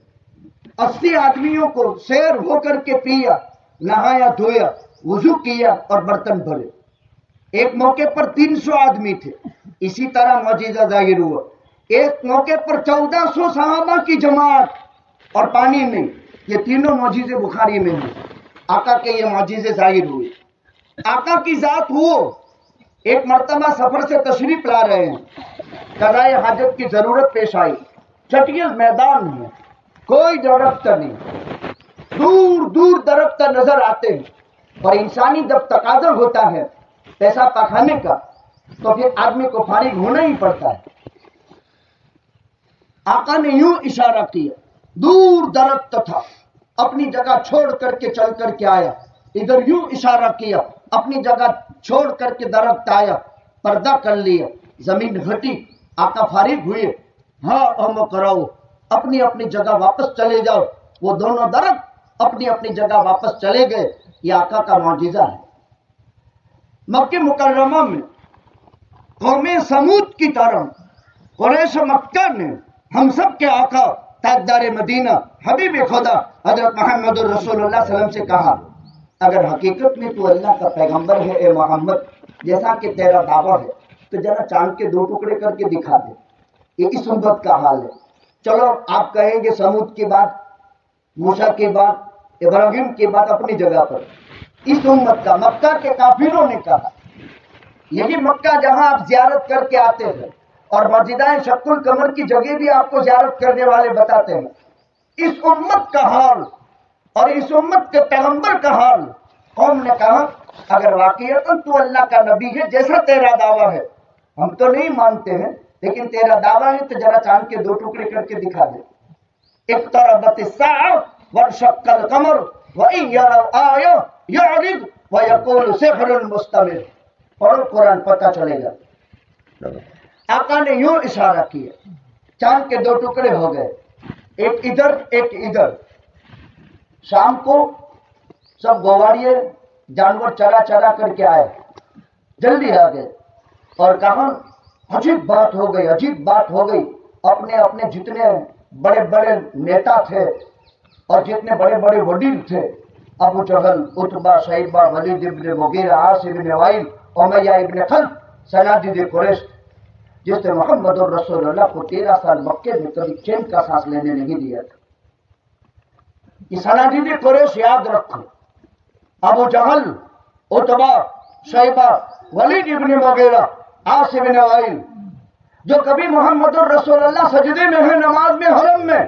80 आदमियों को सैर होकर के पिया, नहाया धोया, वुजू किया और बर्तन भरे। एक मौके पर 300 आदमी थे, इसी तरह मौजिजा जाहिर हुआ। एक मौके पर 1400 सहाबा की जमात और पानी नहीं। ये तीनों मौजिजे बुखारी में हैं। आका के ये मौजिजे जाहिर हुए। आका की जात वो एक मर्तबा सफर से तशरीफ ला रहे हैं, कज़ाए हाजत की जरूरत पेश आई, चटियल मैदान है, कोई दरख्त नहीं, दूर दूर दरख्त नजर आते हैं, और इंसानी जब तकाजा होता है पैसा पखाने का तो फिर आदमी को फारिग होना ही पड़ता है। आका ने यूं इशारा किया, दूर दरख्त था, अपनी जगह छोड़ करके चल करके आया, इधर यूं इशारा किया, अपनी जगह छोड़ करके दरख्त आया, पर्दा कर लिया, जमीन हटी, आका फारिग हुए। हाँ हम कराओ, अपनी अपनी जगह वापस चले जाओ। वो दोनों दरख्त अपनी अपनी जगह वापस चले गए। ये आका का मौजिजा है। मक्के मुकर्रमा में कौमे समूद की तरह कुरैश मक्का ने हम सब के आका ताजदार मदीना हबीब खुदा हजरत मोहम्मद रसूलुल्लाह सल्लल्लाहु अलैहि वसल्लम से कहा, अगर हकीकत में तू अल्लाह का पैगंबर है ए मोहम्मद, जैसा कि तेरा दावा है, तो जरा चांद के 2 टुकड़े करके दिखा दे। ये इस उम्मत का हाल है। चलो आप कहेंगे समूद की बात, मूसा की बात, इब्राहिम की बात अपनी जगह पर, इस उम्मत का मक्का के काफिरों ने कहा, यही मक्का जहां आप जियारत करके आते हैं और मस्जिदाए शक्कुल कमर की जगह भी आपको जियारत करने वाले बताते हैं, इस उम्मत का हाल और इस उम्मत के पैगंबर का हाल। कौम ने कहा अगर वाकईतन तू अल्लाह का नबी है जैसा तेरा दावा है, हम तो नहीं मानते हैं, लेकिन तेरा दावा है तो जरा चांद के 2 टुकड़े करके दिखा दे। इक़्तरबतिस्साअ वंशक्कल कमर व इन यरौ आया यअरिद व यक़ूलु सिहरुन मुस्तमिर। पढ़ो कुरान, पता चलेगा। आका ने यूं इशारा किया, चांद के 2 टुकड़े हो गए, एक इधर एक इधर। शाम को सब गोवाड़िए जानवर चरा चरा करके आए, जल्दी आ गए और कहा अजीब बात हो गई, अजीब बात हो गई। अपने अपने जितने बड़े बड़े नेता थे और जितने बड़े बड़े वडील थे, अबू जहल, उतबा, शैबा, वलीद इब्न मुगीरा, आस इब्न वाइल, उमय्या इब्न खल्फ, सनादिद कुरैश, जिसने मोहम्मद रसूलुल्लाह को 13 साल मक्के में कभी चैन का सांस लेने नहीं दिया था। ये सनादीद कुरैश याद रखो, अबू जहल, उतबा, शैबा, वलीद इब्न मुगीरा, आस इब्न वाइल, जो कभी मोहम्मद रसूलुल्लाह सजदे में है, नमाज में, हरम में,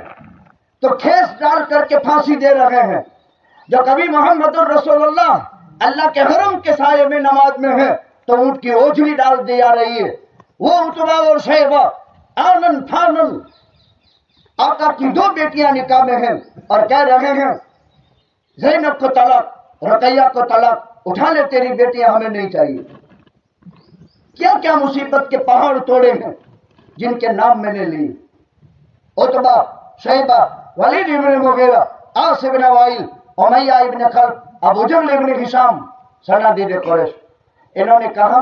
तो खेस डाल करके फांसी दे रहे हैं। जो कभी मोहम्मद रसूलुल्लाह अल्लाह के हरम के साये में नमाज में है, तो ऊंट की ओझली डाल दी जा रही है। वो उतबा और शैबा आनन फानन आका की 2 बेटियां निकाह में हैं और कह रहे हैं ज़ैनब को तलाक, रकैया को तलाक, उठा ले तेरी बेटियां, हमें नहीं चाहिए। क्या क्या मुसीबत के पहाड़ तोड़े हैं जिनके नाम मैंने लिए। उतबा, शैबा, वलीद इब्न मुगीरा, आस इब्न वाइल, उमैया इब्न खल्फ, अबू जहल इब्न हिशाम, सनादीद कुरैश। इन्होंने कहा,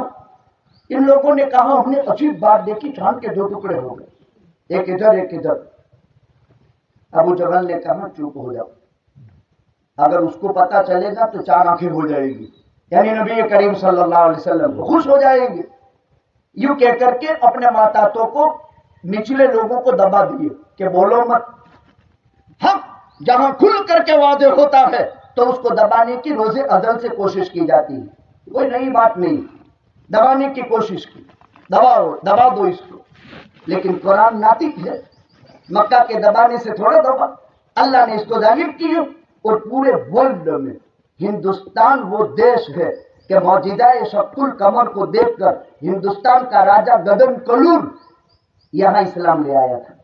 इन लोगों ने कहा हमने अजीब बात देखी, चांद के 2 टुकड़े हो गए, एक इधर एक इधर। अबू जहल ने कहा चुप हो जाओ, अगर उसको पता चलेगा तो 4 आंखें हो जाएगी, यानी नबी करीम सल्लल्लाहु अलैहि वसल्लम खुश हो जाएंगे। यूं कह करके अपने मातातों को, निचले लोगों को दबा दिए कि बोलो मत। हम जहां खुल करके वादे होता है तो उसको दबाने की रोजे अजल से कोशिश की जाती है, कोई नई बात नहीं। दबाने की कोशिश की, दबा दो इसको, लेकिन कुरान नातिक है, मक्का के दबाने से थोड़ा दबा, अल्लाह ने इसको जाहिर की है। और पूरे वर्ल्ड में हिंदुस्तान वो देश है कि मौजूदा शक्कुल कमर को देखकर हिंदुस्तान का राजा गगन कलूर यहां इस्लाम ले आया था।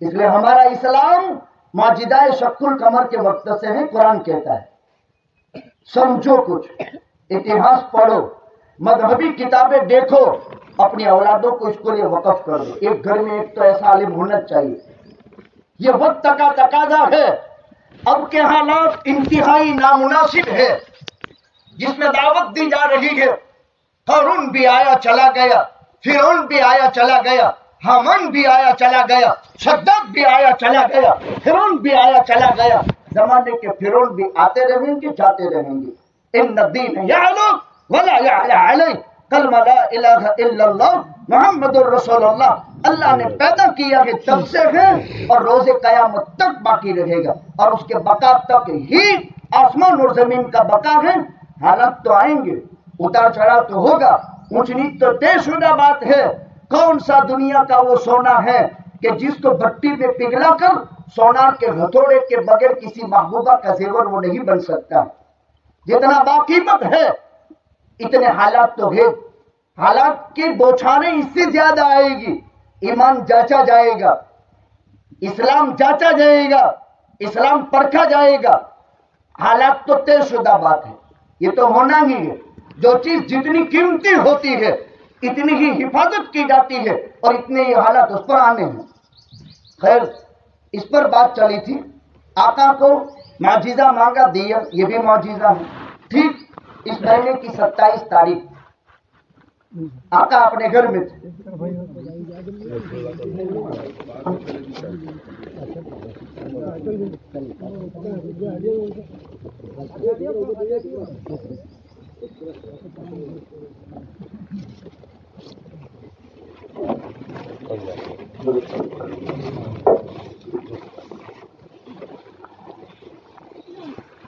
इसलिए हमारा इस्लाम मौजूदा शक्कुल कमर के वक्त से है। कुरान कहता है समझो, कुछ इतिहास पढ़ो, मजहबी किताबें देखो, अपनी औलादों को इसको लिए वक्फ कर दो। एक घर में एक तो ऐसा आलिम होना चाहिए। ये वक्त का तकाजा है। अब के हालात इंतहाई नामुनासिब है, जिसमें दावत दी जा रही है। हारून भी आया चला गया, फिरौन भी आया चला गया, हामान भी आया चला गया, शद्दाद भी आया चला गया, फिरौन भी आया चला गया। जमाने के फिरौन भी आते रहेंगे, जाते रहेंगे। इन्न दीन यअलू वला यअला अलैहि, कलमा ला इलाहा इल्लल्लाह मुहम्मदुर रसूलुल्लाह अल्लाह ने पैदा किया है, तब से है और रोजे कयामत तक बाकी रहेगा। और उसके बका तक ही आसमान और जमीन का बका है। हालात तो आएंगे, उतार चढ़ाव तो होगा, ऊंच नीच तो तयशुदा बात है। कौन सा दुनिया का वो सोना है कि जिसको भट्टी में पिघला कर सोनार के हथौड़े के बगैर किसी महबूबा का जेवर वो नहीं बन सकता। जितना बाकीमत है इतने हालात तो है। हालात की बौछारें इससे ज्यादा आएगी। ईमान जांचा जाएगा, इस्लाम जांचा जाएगा, इस्लाम परखा जाएगा। हालात तो तयशुदा बात है, ये तो होना ही है। जो चीज जितनी कीमती होती है इतनी ही हिफाजत की जाती है और इतने ही हालात उस पर आने हैं। खैर, इस पर बात चली थी। आका को माजिजा मांगा, दिया, ये भी माजिजा है। ठीक इस महीने की 27 तारीख आका अपने घर में थे।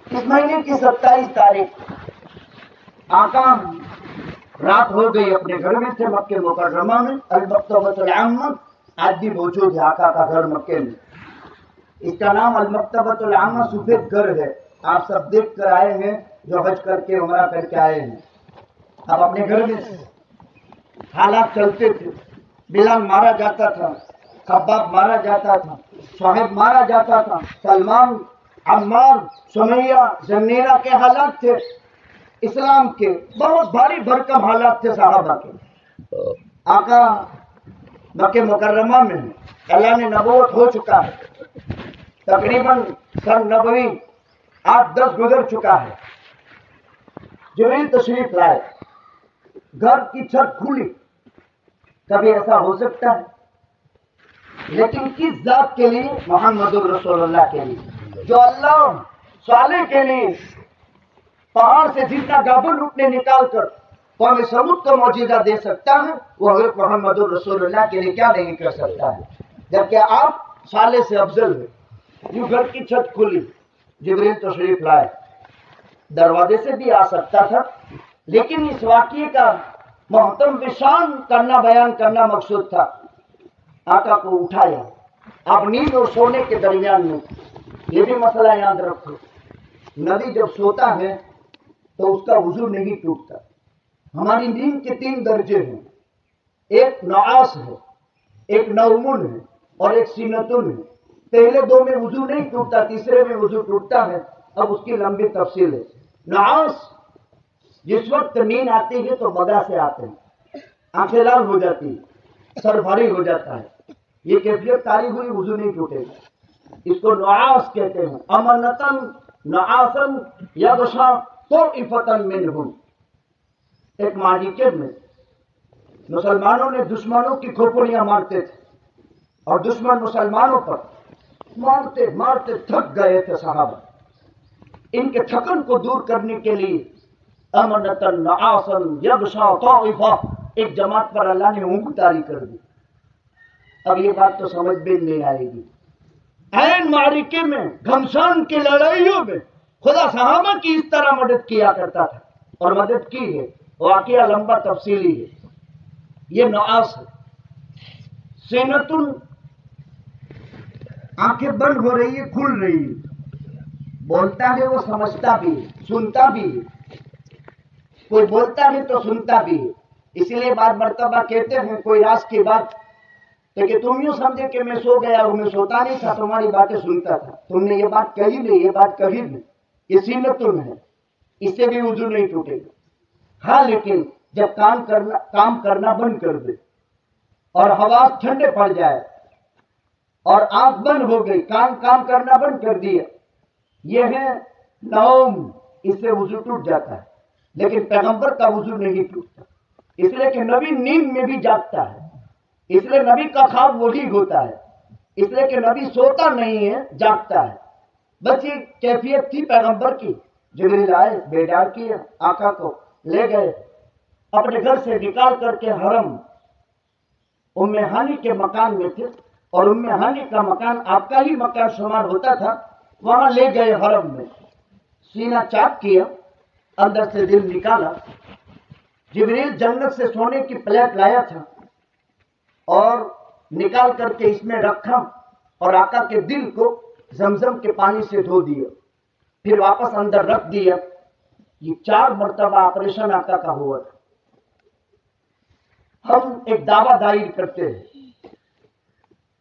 इस महीने की 27 तारीख आका रात हो गई, अपने घर में थे मक्के मुकर्रमा में। अल-मक्तबतुल आम्मा आज भी मौजूद है आका का घर मक्के में। इसका नाम अल-मक्तबतुल आम्मा सफेद घर है। आप सब देख कर आए हैं जो हज करके उमरा करके आए हैं। अब अपने घर में हालात चलते थे। बिलाल मारा जाता था, खब्बाब मारा जाता था, साहिब मारा जाता था, सलमान, अम्मार, सुमैया, जन्नीरा के हालात थे। इस्लाम के बहुत भारी भरकम हालात थे साहबा के। आका मक्के मुकर्रमा में अल्लाह ने नबूवत हो चुका है। तकरीबन सन नबवी 8-10 गुजर चुका है। जिब्रील तशरीफ लाए, घर की छत खुली। कभी ऐसा हो सकता है? लेकिन किस जात के लिए? मोहम्मदुर रसूलुल्लाह के लिए। जो अल्लाह साले के लिए पहाड़ से जितना गाबन उठने निकाल कर कौम समूद को मौजूदा दे सकता है, वो हज़रत मोहम्मद रसूलुल्लाह के लिए क्या नहीं कर सकता है। जबकि आप साले से अफजल है। यूं घर की छत खुली, जिब्रील तशरीफ लाए, दरवाजे से भी आ सकता था, लेकिन इस वाक़ये का मोहतम बिशान करना, बयान करना मकसूद था। आका को उठाया, आप नींद और सोने के दरमियान में, ये भी मसला याद रखो, नबी जब सोता है तो उसका वुजू नहीं टूटता। हमारी नींद के 3 दर्जे हैं, एक नआस है, एक नौमुन है और एक सीनतुन है। पहले 2 में वुजू नहीं टूटता, तीसरे में वुजू टूटता है। अब उसकी लंबी तफसील है। नआस, जिस वक्त नींद आती है तो मदा से आते हैं, आंखें लाल हो जाती है, सर भारी हो जाता है, ये कैफियत तारी हुई, वुजू नहीं टूटेगा। इसको नआस कहते हैं। अमनतन नआसन यगशा तौइफतन मिनहुम। एक मालिके में मुसलमानों ने दुश्मनों की खोपड़ियां मारते थे और दुश्मन मुसलमानों पर मारते मारते थक गए थे सहाबा। इनके थकन को दूर करने के लिए अमनतन नआसन यगशा तौइफा, एक जमात पर अल्लाह ने ऊँट तारी कर दी। अब ये बात तो समझ में नहीं आएगी। ऐन मारिके में, घमसान की लड़ाइयों में खुदा सहाबा की इस तरह मदद किया करता था और मदद की है। वाकया लंबा तफसीली है। ये नआस है। सीनतुन, आंखें बंद हो रही है, खुल रही है, बोलता है वो समझता भी है, सुनता भी है। कोई बोलता है तो सुनता भी है। इसलिए बार मर्तबा कहते हैं कोई राज की बात, लेकिन तुम यूं समझे कि मैं सो गया हूं, मैं सोता नहीं था, तुम्हारी बातें सुनता था। तुमने ये बात कही नहीं, ये बात कही नहीं, ये सीनतुन है, इससे भी वुजू नहीं टूटेगा। हाँ, लेकिन जब काम करना बंद कर दे और हवा ठंडे पड़ जाए और आंख बंद हो गई, काम करना बंद कर दिया, ये है नौम, इससे वुजू टूट जाता है। लेकिन पैगंबर का वुजू नहीं टूटता, इसलिए कि नबी नींद में भी जागता है, इसलिए नबी का ख्वाब वही होता है, इसलिए कि नबी सोता नहीं है, जागता है। बस ये कैफियत थी पैगंबर की। जिब्रील आए, बेदार किया, आका को ले गए, अपने घर से निकाल करके हरम उम्मे हानी के मकान में थे, और उम्मे हानी का मकान आपका ही मकान शुमार होता था, वहां ले गए हरम में। सीना चाक किया, अंदर से दिल निकाला। जिब्रील जन्नत से सोने की प्लेट लाया था और निकाल करके इसमें रखा और आका के दिल को जमजम के पानी से धो दिया, फिर वापस अंदर रख दिया। ये 4 मर्तबा ऑपरेशन आका का हुआ था। हम एक दावा दायर करते हैं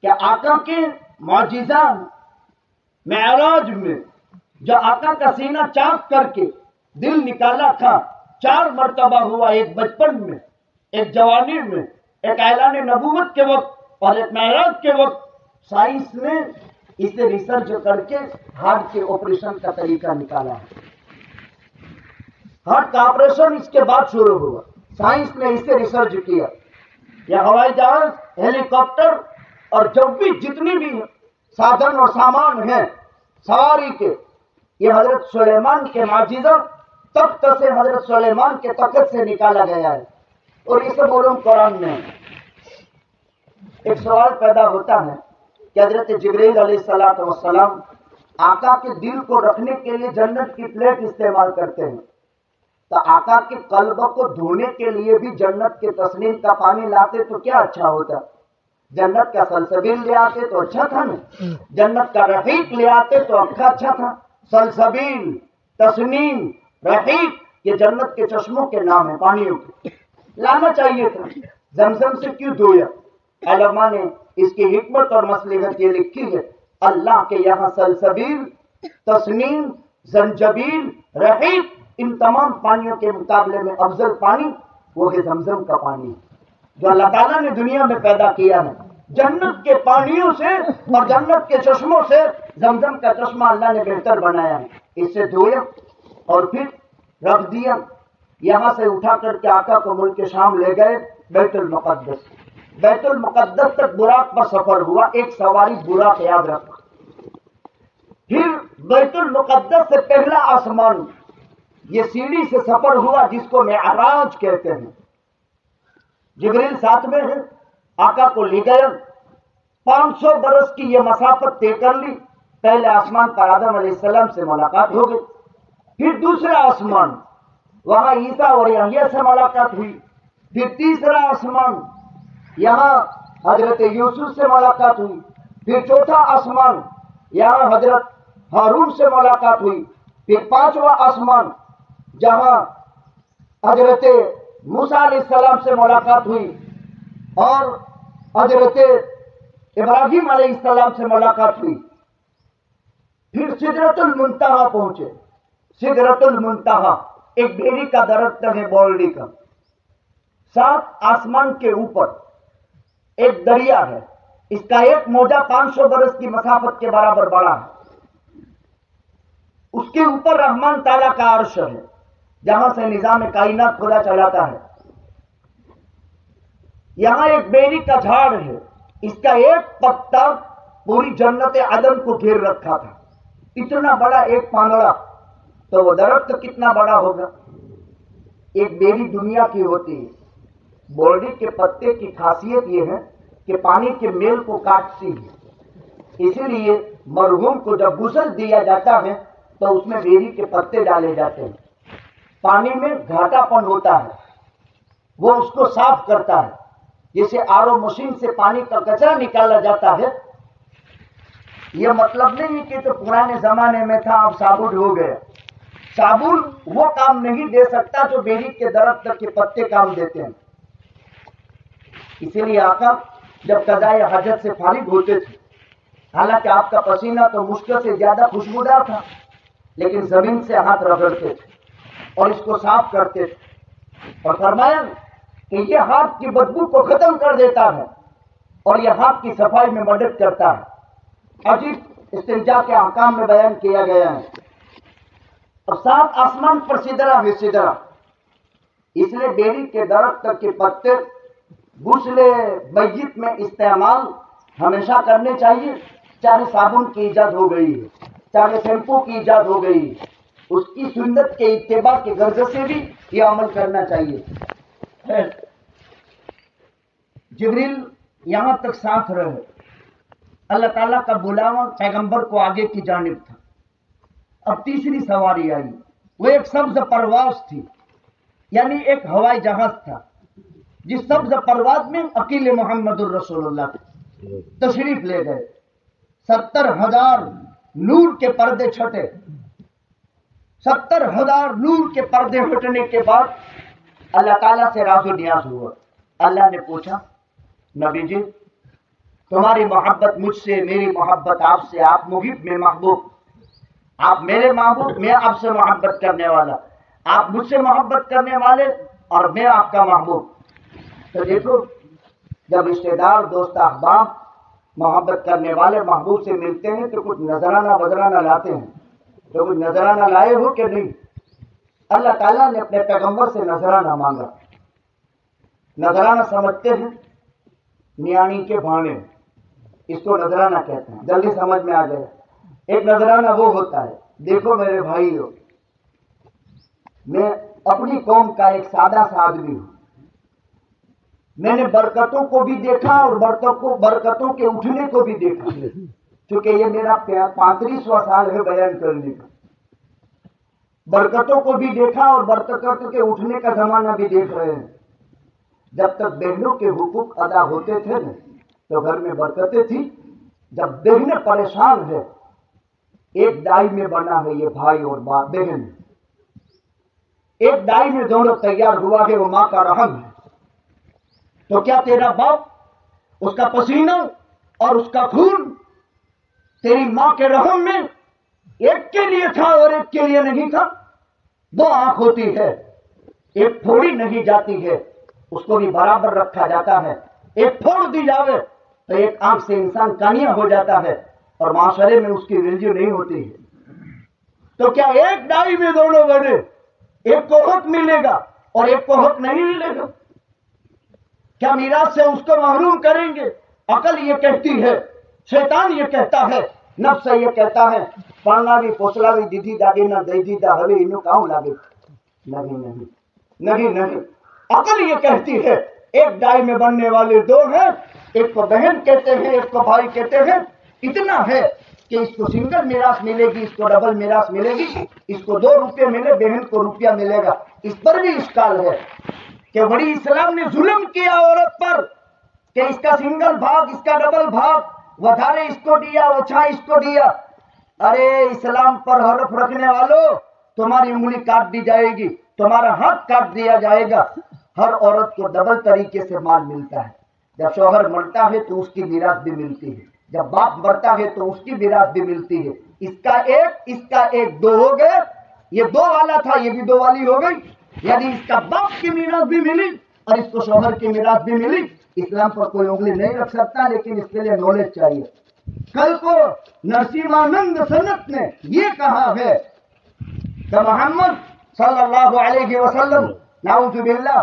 कि आका के मौजिज़ा मेराज में जो आका का सीना चाक करके दिल निकाला था, 4 मर्तबा हुआ। एक बचपन में, एक जवानी में, एक ऐलान नबूवत के वक्त और एक मेराज के वक्त। साइंस ने इसे रिसर्च करके हार्ट के ऑपरेशन का तरीका निकाला है। हार्ट का ऑपरेशन इसके बाद शुरू हुआ, साइंस ने इसे रिसर्च किया। यह हवाई जहाज, हेलीकॉप्टर और जब भी जितनी भी साधन और सामान है सवारी के, ये हजरत सुलेमान के माजिज़ा तख्त से, हजरत सुलेमान के तख्त से निकाला गया है। और इसे मालूम कुरान में है। एक सवाल पैदा होता है कि हजरत जिब्रील अलैहिस्सलातु वस्सलाम आका के दिल को रखने के लिए जन्नत की प्लेट इस्तेमाल करते हैं, तो आका के कल्ब को धोने के लिए भी जन्नत के तस्नीम का पानी लाते तो क्या अच्छा होता। जन्नत का सलसबील ले आते तो अच्छा था ना, जन्नत का रहीक ले आते तो अच्छा था। सलसबील, तस्नीम, रहीक, ये जन्नत के चश्मों के नाम है, पानियों के, लाना चाहिए था। जमजम से क्यों धोया? उलमा ने इसकी हिकमत और मसलहत ये लिखी है, अल्लाह के यहाँ सलसबील, तस्नीम, जंजबील, रहीक, इन तमाम पानियों के मुकाबले में अफजल पानी वो है जमजम का पानी, जो अल्लाह ताला ने दुनिया में पैदा किया है। जन्नत के पानियों से और जन्नत के चश्मों से जमजम का चश्मा अल्लाह ने बेहतर बनाया है। इससे धोया और फिर रख दिया। यहां से उठा करके आका को मुल्क के शाम ले गए, बैतुल मुकद्दस। बैतुल मुकद्दस तक बुराक पर सफर हुआ, एक सवारी बुराक याद रखा। फिर बैतुल मुकद्दस से पहला आसमान یہ सीढ़ी से सफर हुआ जिसको मेराज कहते हैं। जिब्रील साथ में है, आका को ले गए, 500 बरस की ये मसाफत तय कर ली। पहले आसमान पर आदम अलैहिस्सलाम से मुलाकात हो गई, फिर दूसरा आसमान वहां ईसा और यहया से मुलाकात हुई, फिर तीसरा आसमान यहाँ हजरत यूसुफ से मुलाकात हुई, फिर चौथा आसमान यहाँ हजरत हारून से मुलाकात हुई, फिर पांचवा आसमान जहां हजरत मूसा अलैहिस्सलाम से मुलाकात हुई और हजरत इब्राहिम अलैहिस्सलाम से मुलाकात हुई। फिर सिदरतुल मुंतहा पहुंचे। सिदरतुल मुंतहा एक बेरी का दरख्त है बोल्डी का। 7 आसमान के ऊपर एक दरिया है, इसका एक मोजा 500 बरस की मसाफत के बराबर बड़ा है। उसके ऊपर रहमान ताला का अर्श है, जहां से निजाम कायनात खुदा चलाता है। यहां एक बेरी का झाड़ है, इसका एक पत्ता पूरी जन्नत अदन को घेर रखा था। इतना बड़ा एक पांगड़ा, तो वो दरख्त कितना बड़ा होगा। एक बेरी दुनिया की होती है। बोल्डी के पत्ते की खासियत ये है कि पानी के मेल को काटती है, इसीलिए मरहूम को जब गुस्ल दिया जाता है तो उसमें बेरी के पत्ते डाले जाते हैं। पानी में घाटापन होता है, वो उसको साफ करता है। जैसे आरओ मशीन से पानी का कचरा निकाला जाता है, ये मतलब नहीं है कि तो पुराने जमाने में था अब साबुन हो गया। साबुन वो काम नहीं दे सकता जो बेरी के दरख्त के पत्ते काम देते हैं। इसीलिए आका जब कज़ाए हजत से फारिग होते थे, हालांकि आपका पसीना तो मुश्किल से ज्यादा खुशबूदार था, लेकिन जमीन से हाथ रगड़ते थे और इसको साफ करते थे और फरमाया कि ये हाथ की बदबू को खत्म कर देता है और ये हाथ की सफाई में मदद करता है। अजीब इस्तिंजा के अहकाम में बयान किया गया है। और 7 आसमान पर सिदरा है, सिदरा। इसलिए बेरी के दरख्त के पत्ते गुस्ले मय्यत में इस्तेमाल हमेशा करने चाहिए। चाहे साबुन की इजाद हो गई है, चाहे शैम्पू की इजाद हो गई है, उसकी सुन्नत के इत्तिबा के गर्ज से भी यह अमल करना चाहिए। जिब्रील यहां तक साथ रहे। अल्लाह ताला का बुलावा पैगंबर को आगे की जानिब था। अब तीसरी सवारी आई, वो एक सब्ज परवाज थी, यानी एक हवाई जहाज था, जिस सब्ज परवाज में अकील मोहम्मदुर रसूलुल्लाह तशरीफ ले गए। 70,000 नूर के पर्दे छटे। 70,000 नूर के पर्दे हटने के बाद अल्लाह ताला से राज़ो नियाज हुआ। अल्लाह ने पूछा, नबी जी तुम्हारी मोहब्बत मुझसे, मेरी मोहब्बत आपसे, आप मुहिब में महबूब, आप मेरे महबूब, मैं आपसे मोहब्बत करने वाला, आप मुझसे मोहब्बत करने वाले और मैं आपका महबूब। तो देखो, जब रिश्तेदार दोस्त अहबाब मोहब्बत करने वाले महबूब से मिलते हैं तो कुछ नजराना वजराना लाते हैं। तो कुछ नजराना लाए हो कि नहीं? अल्लाह ताला ने अपने पैगंबर से नजराना मांगा। नजराना समझते हैं नियाणी के भाने, इसको नजराना कहते हैं। जल्दी समझ में आ जाए। एक नजराना वो होता है, देखो मेरे भाइयों, मैं अपनी कौम का एक सादा सा आदमी हूं। मैंने बरकतों को भी देखा और बरकतों के उठने को भी देखा, क्योंकि ये मेरा 35वां साल है बयान करने का। बरकतों को भी देखा और बरकतों के उठने का जमाना भी देख रहे हैं। जब तक बहनों के हुकूक अदा होते थे न, तो घर में बरकतें थी। जब बहनें परेशान है, एक दाई में बना है ये भाई और बहन, एक दाई में दोनों तैयार हुआ है, वो मां का रहम है। तो क्या तेरा बाप, उसका पसीना और उसका खून तेरी मां के रहम में एक के लिए था और एक के लिए नहीं था? 2 आंख होती है, एक फोड़ी नहीं जाती है, उसको भी बराबर रखा जाता है। एक फोड़ दी जावे तो एक आंख से इंसान कानिया हो जाता है और माशरे में उसकी वैल्यू नहीं होती है। तो क्या एक डाई में दोनों बने, एक को हक मिलेगा और एक को हक नहीं मिलेगा? क्या मीरास से उसको महरूम करेंगे? अकल ये कहती है, शैतान ये कहता है, नफ्स ये कहता है, पाना भी पोसला भी दीदी दादी ना दे दीदा हवे इन्हों काऊ लागे। नहीं नहीं नहीं नहीं, अकल ये कहती है एक डाई में बनने वाले दो हैं, एक को बहन कहते हैं, एक को भाई कहते हैं। इतना है कि इसको सिंगल मीरास मिलेगी, इसको डबल मीरास मिलेगी, इसको 2 रुपये मिले, बहन को रुपया मिलेगा। इस पर भी इश्काल है कि बड़ी इस्लाम ने जुल्म किया औरत पर कि इसका सिंगल भाग, इसका डबल भाग, वधारे इसको दिया, ओछा इसको दिया। अरे इस्लाम पर हरफ रखने वालों, तुम्हारी उंगली काट दी जाएगी, तुम्हारा हाथ काट दिया जाएगा। हर औरत को डबल तरीके से माल मिलता है। जब शौहर मरता है तो उसकी मीरास भी मिलती है, जब बाप मरता है तो उसकी मीरास भी मिलती है। इसका एक 2 हो गए, ये 2 वाला था, ये भी 2 वाली हो गई। यदि इसका बाप की मीरास भी मिली और इसको शौहर की मीरास भी मिली, इस्लाम पर कोई उंगली नहीं रख सकता, लेकिन इसके लिए नॉलेज चाहिए। कल को नरसिम्हानंद सनत ने ये कहा है कि मोहम्मद सल्लल्लाहु अलैहि वसल्लम नाउजुबिल्लाह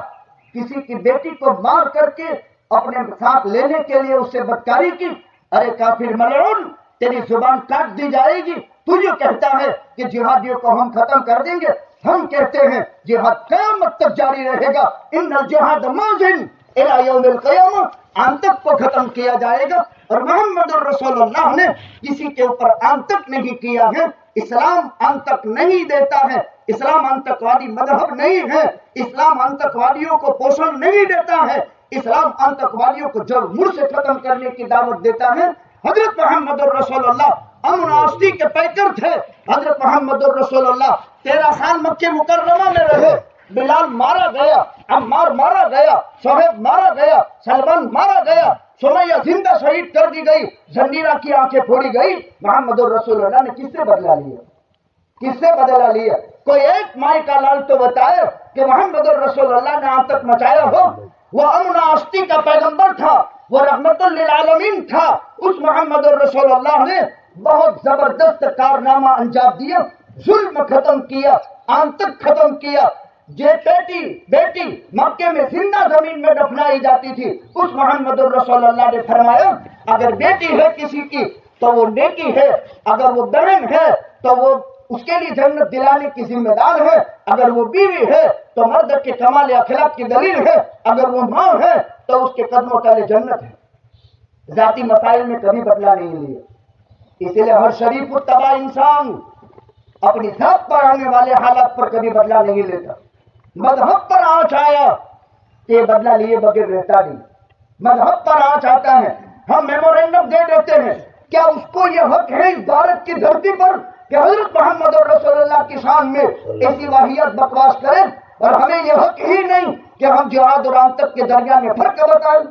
किसी की बेटी को मार करके अपने साथ लेने के लिए उससे बदकारी की। अरे काफिर मलऊन, तेरी जुबान काट दी जाएगी। तू जो कहता है कि जिहादियों को हम खत्म कर देंगे, हम कहते हैं जिहाद क़यामत तक जारी रहेगा। इन्नल जिहाद माज़िन इला यौमिल क़यामह, आंत तक को खत्म किया जाएगा। और मोहम्मद रसूलुल्लाह ने किसी के ऊपर आंत तक नहीं किया है। इस्लाम आंत तक नहीं देता है, इस्लाम आतंकवादी मजहब नहीं है, इस्लाम आतंकवादियों को पोषण नहीं देता है, इस्लाम आतंकवादियों को जड़ मुड़ से खत्म करने की दावत देता है। हजरत मोहम्मद रसूलुल्लाह अमन आस्ती के पैकर थे। हजरत मोहम्मद रसूलुल्लाह 13 साल मक्के मुकर्रमा में रहे। बिलाल मारा गया, अम्मार मारा गया, सोहेब मारा गया, सलमान मारा गया, सुमैया जिंदा शहीद कर दी गई, जंजीरा की आंखें फोड़ी गई। मोहम्मद रसूलुल्लाह ने किससे बदला लिया? किससे बदला लिया? कोई एक माई का लाल तो बताए कि मोहम्मद रसूलुल्लाह ने आतंक मचाया हो। वो अमन आस्ती का पैगंबर था, वो रहमतुल लिल आलमीन था। उस मोहम्मद रसूलुल्लाह ने बहुत जबरदस्त कारनामा अंजाम दिया, जुल्म खत्म किया, आतंक खत्म किया। जे बेटी मक्के में जिंदा जमीन में दफनाई जाती थी, उस मोहम्मद रसूलुल्लाह ने फरमाया अगर बेटी है किसी की तो वो नेकी है, अगर वो बहन है तो वो उसके लिए जन्नत दिलाने की जिम्मेदार है, अगर वो बीवी है तो मर्द के कमाल अखलाक की दलील है, अगर वो माँ है तो उसके कदमों तले जन्नत है। जाती मसाइल में कभी बदला नहीं लिया। इसलिए हर शरीफ तबा इंसान अपनी जात पर आने वाले हालात पर कभी बदला नहीं लेता। मजहब पर आँच आया ये बदला लिए बगैर रहता नहीं। मजहब पर आँच आता है, हम मेमोरेंडम दे देते हैं। क्या उसको ये हक है इस भारत की धरती पर कि हजरत मोहम्मद रसूलुल्लाह की शान में ऐसी वाहियात बकवास करें? और हमें ये हक ही नहीं कि हम जिहाद और आतंक के दरमियान में फर्क बताएं।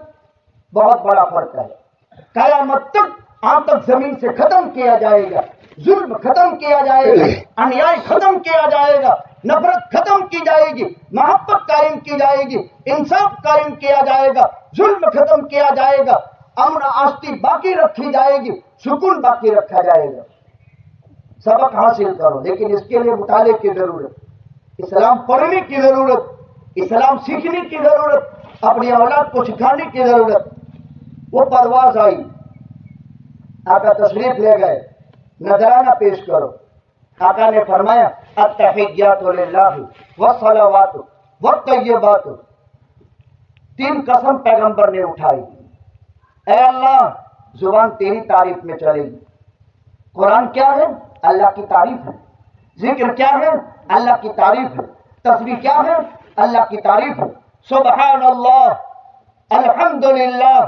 बहुत बड़ा फर्क है। कयामत तक आतंक जमीन से खत्म किया जाएगा, जुल्म खत्म किया जाएगा, अन्याय खत्म किया जाएगा, नफरत खत्म की जाएगी, मोहब्बत कायम की जाएगी, इंसाफ कायम किया जाएगा, जुल्म खत्म किया जाएगा, अमन आस्ती बाकी रखी जाएगी, सुकून बाकी रखा जाएगा। सबक हासिल करो, लेकिन इसके लिए मुताले की जरूरत, इस्लाम पढ़ने की जरूरत, इस्लाम सीखने की जरूरत, अपनी औलाद को सिखाने की जरूरत। वो परवाज आई, आका तशरीफ ले गए, नजराना पेश करो। आका ने फरमाया अत्तहिय्यातु लिल्लाहि वस्सलावातु वत्तय्यिबातु। 3 कसम पैगंबर ने उठाई। ऐ अल्लाह, जुबान तेरी तारीफ में चलेगी। कुरान क्या है? अल्लाह की तारीफ है। जिक्र क्या है? अल्लाह की तारीफ है। तस्बीह क्या है? अल्लाह की तारीफ है। सुबहान अल्लाह, अल्हम्दुलिल्लाह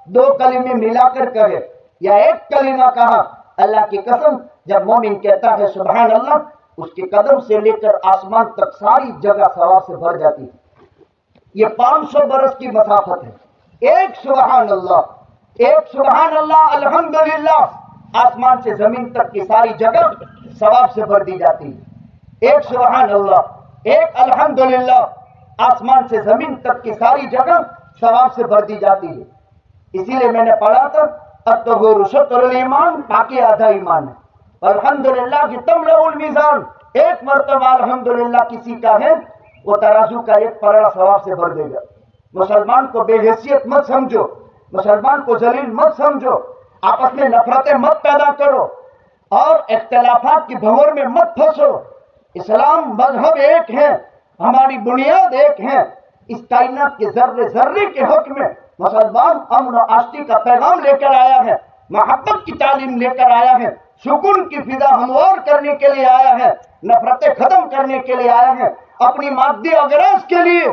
2 कलिमे मिलाकर कहे या एक कलिमा कहा। अल्लाह की कसम, जब मोमिन कहता है सुबहान अल्लाह, उसके कदम से लेकर आसमान तक सारी जगह सवाब से भर जाती है। ये 500 बरस की मसाफत है। एक सुबहान अल्लाह, एक सुबहान अल्लाह अल्हम्दुलिल्लाह, आसमान से जमीन तक की सारी जगह सवाब से भर दी जाती है। एक सुबहान अल्लाह, एक अल्हम्दुलिल्लाह, आसमान से जमीन तक की सारी जगह सवाब से भर दी जाती है। इसीलिए मैंने पढ़ा था अत्तहुर शत्रुल ईमान, बाकी आधा ईमान है। अल्हम्दुलिल्लाह की तमलउल मीज़ान, एक मर्तबा अल्हम्दुलिल्लाह किसी का है, वो तराजू का एक पलड़ा सवाब से भर देगा। मुसलमान को बेहैसियत मत समझो, मुसलमान को जलील मत समझो, आपस में नफरतें मत पैदा करो और इख्तिलाफात की भंवर में मत फंसो। इस्लाम मजहब एक है, हमारी बुनियाद एक है। इस कायनात के जर्रे जर्रे के हक में मुसलमान अमन और आस्ती का पैगाम लेकर आया है, मोहब्बत की तालीम लेकर आया है, सुकून की फिजा हमवार करने के लिए आया है, नफरतें खत्म करने के लिए आया है। अपनी मादी अगराज के लिए,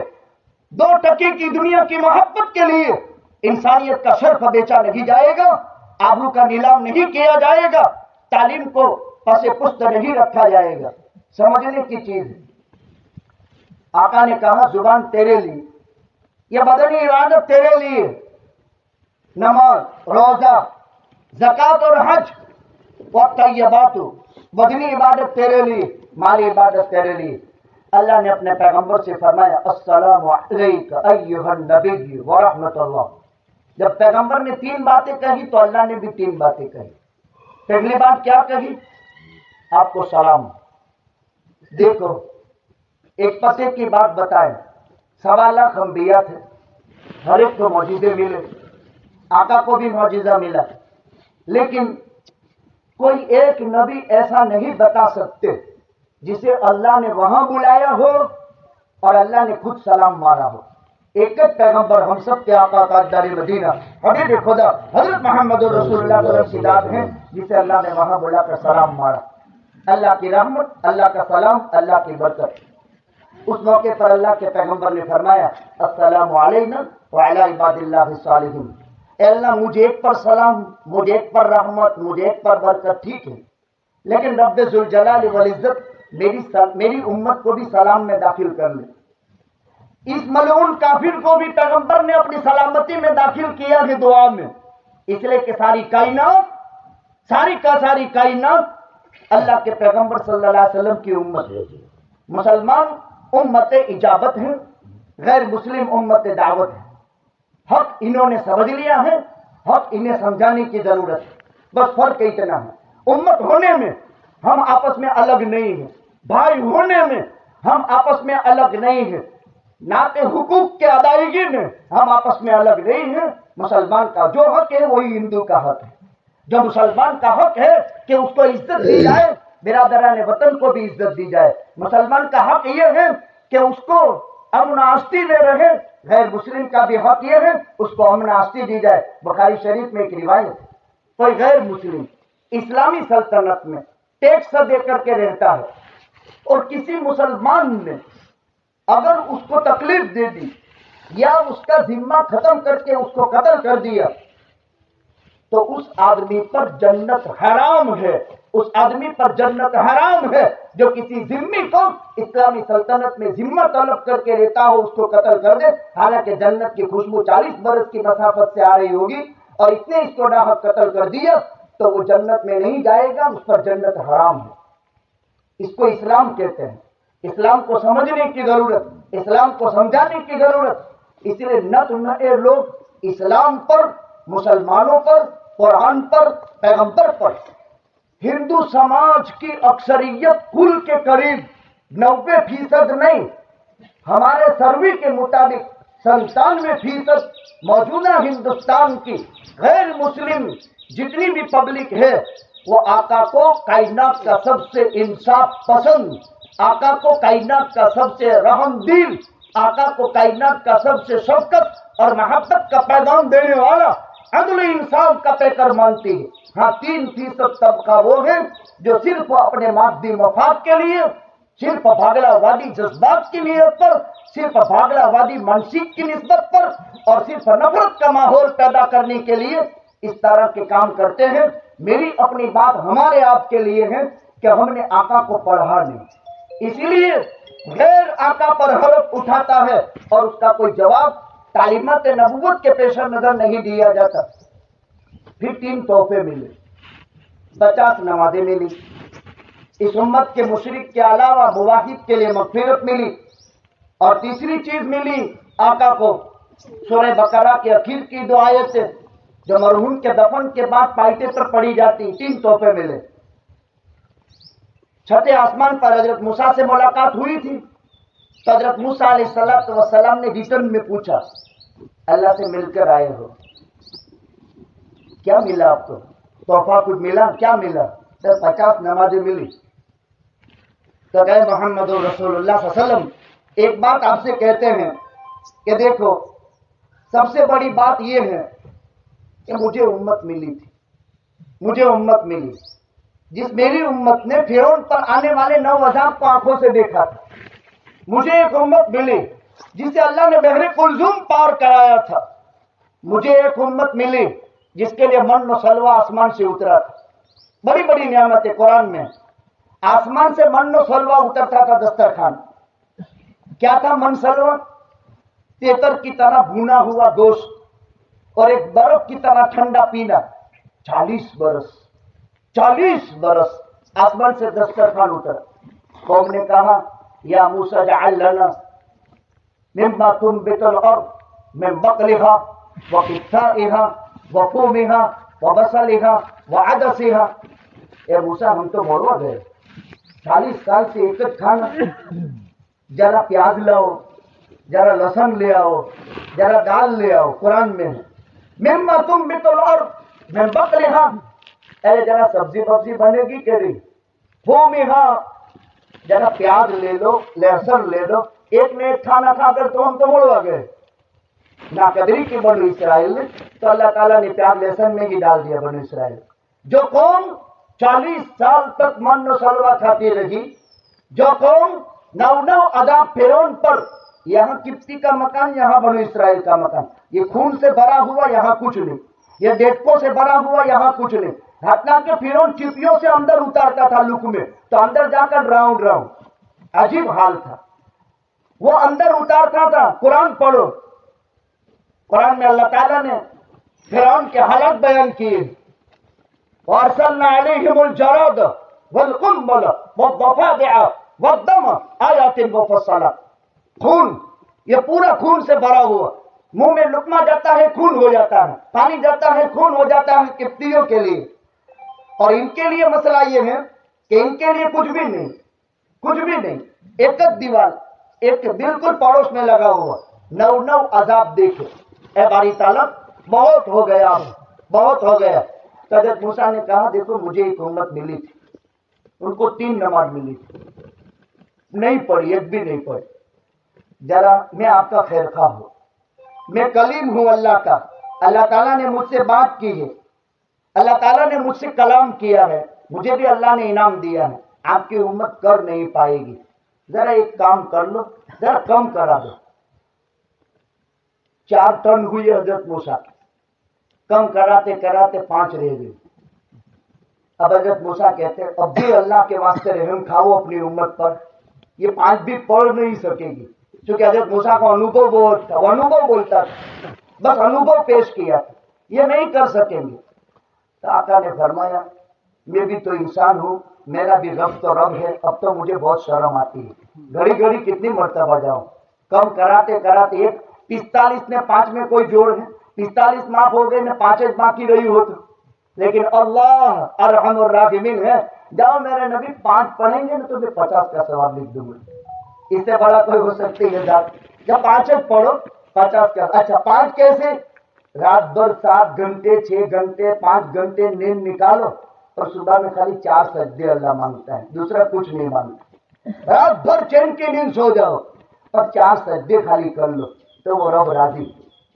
2 टके की दुनिया की मोहब्बत के लिए इंसानियत का शर्फ बेचा नहीं जाएगा, आबरू का नीलाम नहीं किया जाएगा, तालीम को पसे पुस्त नहीं रखा जाएगा। समझने की चीज है। आका ने कहा जुबान तेरे लिए, ये बदनी इबादत तेरे लिए, नमाज, रोजा, ज़कात और हज व तय्यबात, बदनी इबादत तेरे लिए, माली इबादत तेरे लिए। अल्लाह ने अपने पैगंबर से फरमाया अस्सलामु अलैका अय्युहन नबी व रहमतुल्लाह। जब पैगंबर ने 3 बातें कही तो अल्लाह ने भी 3 बातें कही। पहली बात क्या कही? आपको सलाम। देखो, एक पते की बात बताएं, 1.25 लाख अंबिया थे, हर एक को मौजूदे मिले, आका को भी मौजूदा मिला, लेकिन कोई एक नबी ऐसा नहीं बता सकते जिसे अल्लाह ने वहां बुलाया हो और अल्लाह ने खुद सलाम मारा हो। एक एक पैगंबर हम सब के आका ताजदार मदीना हबीब खुदा हजरत मोहम्मद रसूलुल्लाह सिदात हैं जिसे अल्लाह ने वहां बुलाकर सलाम मारा। अल्लाह की रहमत, अल्लाह का सलाम, अल्लाह की बरकत। उस मौके पर अल्लाह के पैगंबर ने फरमाया अस्सलामु अलैना व अला इबादिल्लाहिस सालिहीन। अल्लाह मुझे एक पर सलाम, मुझे एक पर रहमत, मुझे एक पर बरकत, ठीक है, लेकिन रब्बे जुल जलाल वल इज्जत मेरी उम्मत को भी सलाम में दाखिल कर ले। इस मलऊन काफिर को भी पैगंबर ने अपनी सलामती में दाखिल किया है दुआ में, इसलिए कि सारी कायनात अल्लाह के पैगंबर सल्लल्लाहु अलैहि वसल्लम की उम्मत है। मुसलमान उम्मत इजाबत है, गैर मुस्लिम उम्मत दावत है। हक इन्होंने समझ लिया है, हक इन्हें समझाने की जरूरत है, बस फर्क इतना है। उम्मत होने में हम आपस में अलग नहीं है, भाई होने में हम आपस में अलग नहीं है, नाते हुकूक के अदायगी में हम आपस में अलग नहीं है। मुसलमान का जो हक है वही हिंदू का हक है। जो मुसलमान का हक है कि उसको इज्जत दी जाए, बिरादरान वतन को भी इज्जत दी जाए। मुसलमान का हक यह है कि उसको अमन आस्ती में रहे, गैर मुस्लिम का भी हक यह है उसको अमन आस्ती दी जाए। बुखारी शरीफ में एक रिवायत है, कोई गैर मुस्लिम इस्लामी सल्तनत में टैक्स दे करके रहता है और किसी मुसलमान ने अगर उसको तकलीफ दे दी या उसका जिम्मा खत्म करके उसको कत्ल कर दिया तो उस आदमी पर जन्नत हराम है। उस आदमी पर जन्नत हराम है जो किसी जिम्मी को इस्लामी सल्तनत में जिम्मा तलब करके रहता हो, उसको कत्ल कर दे। हालांकि जन्नत की खुशबू 40 बरस की मसाफत से आ रही होगी और इसने इसको नाहक कत्ल कर दिया तो वो जन्नत में नहीं जाएगा, उस पर जन्नत हराम है। इसको इस्लाम कहते हैं। इस्लाम को समझने की जरूरत, इस्लाम को समझाने की जरूरत। इसलिए न तो नए लोग इस्लाम पर, मुसलमानों पर, कुरान पर, पैगंबर पर, हिंदू समाज की अक्सरियत कुल के करीब 90% नहीं, हमारे सर्वे के मुताबिक 97% मौजूदा हिंदुस्तान की गैर मुस्लिम जितनी भी पब्लिक है वो आका को कायनात का सबसे इंसाफ पसंद, आका को कायनात का सबसे रहमदिल, आका को कायनात का सबसे शफकत और मोहब्बत का पैगाम देने वाला, अदल इंसाफ का पैकर मानती है। हाँ, 3% तबका वो है जो सिर्फ अपने मादी मफाद के लिए, सिर्फ भागलावादी जज्बात की नीयत पर, सिर्फ भागलावादी मानसिक की निस्बत पर और सिर्फ नफरत का माहौल पैदा करने के लिए इस तरह के काम करते हैं। मेरी अपनी बात हमारे आपके लिए है कि हमने आका को पढ़ा नहीं, इसलिए गैर आका पर हरफ उठाता है और उसका कोई जवाब तालीमात नबूवत के पेश नजर नहीं दिया जाता। फिर 3 तोहफे मिले, 50 नमाजें मिली, इस उम्मत के मुशरिक के अलावा मुवाहिद के लिए मगफिरत मिली और तीसरी चीज मिली आका को सूरह बकरा के आखिर की 2 आयतें जो मरहूम के दफन के बाद पाइटे पर पड़ी जाती। 3 तोहफे मिले। छठे आसमान पर हजरत मूसा से मुलाकात हुई थी तो हजरत मूसा अलैहिस्सलाम ने रिटर्न में पूछा, अल्लाह से मिलकर आए हो, क्या मिला आपको? तोहफा कुछ मिला? क्या मिला? तो 50 नमाजें मिली। तो कहे मोहम्मद रसूलुल्लाह सल्लल्लाहु अलैहि वसल्लम ایک بات آپ سے کہتے ہیں کہ دیکھو سب سے بڑی بات یہ ہے کہ مجھے امت ملی تھی، مجھے امت ملی جس میری امت نے فرعون پر آنے والے 9 عذاب کو آنکھوں سے دیکھا تھا. مجھے ایک امت ملی جسے اللہ نے بحر کلثوم پار کرایا تھا. مجھے ایک امت ملی جس کے لیے من و سلوہ آسمان سے اترا تھا. بڑی بڑی نعمت ہے قرآن میں. آسمان سے من و سلوہ اترتا تھا دسترخوان. کیا تھا من سلوہ؟ تیتر کی طرح بھونا ہوا گوشت اور ایک برف کی طرح ٹھنڈا پینا. 40 برس آسمان سے دسترخوان اترا. قوم نے کہا یا موسیٰ اجعل لنا مما تنبت الارض من بقلها وقثائها وفومها وبصلها وعدسها. اے موسیٰ ہم تو مروع گئے، 40 سال سے ایک کھانا. ذرا پیاز لاؤ، ذرا لہسن لے آؤ، ذرا دال لے آؤ. قرآن میں ہے مما تنبت الارض من بقلها. ارے ذرا سبزی وبزی بنے گی کہ نہیں؟ فومها ذرا پیاز لے لو، لہسن لے لو. ایک نے ایک کھانا کھا کر تو ہم تو مڑوا گئے. ناقدری کی بنو اسرائیل نے تو اللہ تعالیٰ نے پیاز لہسن میں ہی ڈال دیا. بنو اسرائیل جو قوم 40 سال تک من و سلوہ کھاتی رہی، جو قوم 9 عذاب فرعون پر، یہاں کپتی کا مکان، یہاں بنو اسرائیل کا مکان. یہ خون سے بھرا ہوا، یہاں کچھ نہیں. یہ ڈیٹکوں سے بھرا ہوا، یہاں کچھ نہیں. حتیٰ کہ فرعون چپیوں سے اندر اتارتا تھا لک میں تو اندر جا کر راؤنڈ عجیب حال تھا. وہ اندر اتارتا تھا. قرآن پڑھو، قرآن میں اللہ تعالیٰ نے فرعون کے حالات بیان کیے. وَأَرْسَلْنَا عَلَيْهِمُ الْجَرَادَ وَالْقُمَّلَ وَالضَّفَادِعَ وَالدَّمَ آیَاتٍ مُفَصَّلَاتٍ. خون، یہ پورا خون سے بھرا ہوا. منہ میں لقمہ جاتا ہے خون ہو جاتا ہے، پانی جاتا ہے خون ہو جاتا ہے قبطیوں کے لیے. اور ان کے لیے مسئلہ یہ ہے کہ ان کے لیے کچھ بھی نہیں، کچھ بھی نہیں. ایک دیوار ایک بالکل پڑوس میں لگا ہوا. 9 عذاب دیکھے. اے باری تعالیٰ بہت ہو گیا، بہت ہو گیا. حضرت موسیٰ نے کہا دیکھو مجھے ایک امت ملی تھی، ان کو 3 نماز ملی تھی، نہیں پڑھی، ایک بھی نہیں پڑھی. ذرا میں آپ کا خیر خواہ ہوں، میں کلیم ہوں اللہ کا. اللہ تعالیٰ نے مجھ سے بات کی ہے، اللہ تعالیٰ نے مجھ سے کلام کیا ہے، مجھے بھی اللہ نے انعام دیا ہے. آپ کی امت کر نہیں پائے گی. ذرا ایک کام کر لو، ذرا کم کرا دو. 4 ٹن ہوئی حضرت موسیٰ، کم کراتے کراتے 5 رہ گئی. اب حضرت موسیٰ کہتے ہیں اب بھی اللہ کے واسطے رحم کھاؤ اپنی امت پر. یہ 5 بھی پڑھ نہیں سکے گی کیونکہ حضرت موسیٰ کو انوبھو بہت تھا. وہ انوبھو بولتا تھا، بس انوبھو پیش کیا تھا. یہ نہیں کر سکیں گے. تو آقا نے فرمایا میں بھی تو انسان ہوں، میرا بھی رب تو رب ہے. اب تو مجھے بہت شرم آتی ہے، گھڑی گھڑی کتنی مرتبہ جاؤں. کم کراتے کراتے ایک 45 میں 5 میں کوئی جوڑ ہے، 45 معاف ہو گئے، میں 5 باقی رہی ہو تو. لیکن اللہ ارحم الراحمین ہے. جاؤ میرے نبی 5 پڑھیں گے نا تو میں 50 کا ثواب لکھ دوں گا. اس سے بڑا کوئی ہو سکتی ہے ذات. جب 5 پڑھو 50 کا. اچھا 5 کیسے؟ رات بھر 7 گھنٹے 6 گھنٹے 5 گھنٹے نیند نکالو اور صبح میں خالی 4 سجدے اللہ مانگتا ہے، دوسرا کچھ نہیں مانگتا. رات بھر چین کی نیند سو جاؤ اور 4 سجدے خالی کر لو تو وہ رب راضی،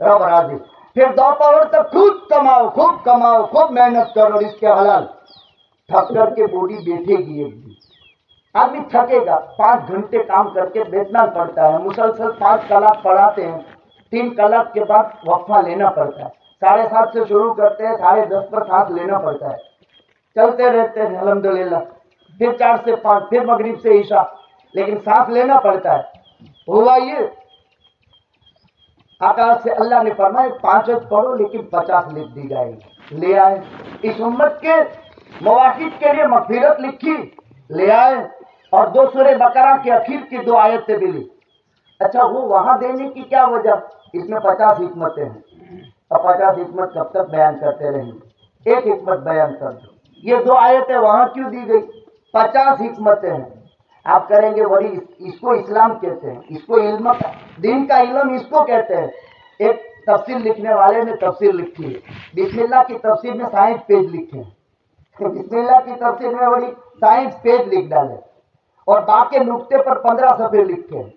رب راضی. پھر دوپہر تک خوب کماؤ، خوب کماؤ، خوب محنت کرو اس کے حلال. تھک کر کے بوڈی بیٹھے گی. ایک دن آدمی تھکے گا، 5 گھنٹے کام کر کے بیٹھنا پڑتا ہے. مسلسل 5 کلاک پڑھاتے ہیں، 3 کلاک کے بعد وقفہ لینا پڑتا ہے. 7:30 سے شروع کرتے ہیں، 10:30 پر سانس لینا پڑتا ہے. چلتے رہتے ہیں الحمدللہ. پھر 4 سے 5، پھر مغرب سے عشاء، لیکن سانس لینا پڑتا ہے. ہوا یہ آکاش سے اللہ نے فرمایا 5 پڑھو لیکن 50 لکھ دی جائے گی. لے آئے. اس امت کے مواقف کے لیے مغفرت لکھی، لے آئے. اور 2 سورہ بقرہ کے اخیر کی 2 آیتیں بھی لی. اچھا وہ وہاں دینے کی کیا وجہ؟ اس میں 50 حکمتیں ہیں اور 50 حکمت کب تک بیان کرتے رہیں گے. ایک حکمت بیان کر دو. یہ 2 آیتیں وہاں کیوں دی گئی؟ 50 حکمتیں ہیں. آپ کریں گے وہی، اس کو اسلام کہتے ہیں، اس کو علم، دین کا علم اس کو کہتے ہیں. ایک تفسیر لکھنے والے نے تفسیر لکھی ہے، بسم اللہ کی تفسیر میں 60 پیج لکھے ہیں. بسم اللہ کی تفسیر میں بڑی 60 پیج لکھ ڈالے اور باقی نقطے پر 15 صفحے لکھے ہیں.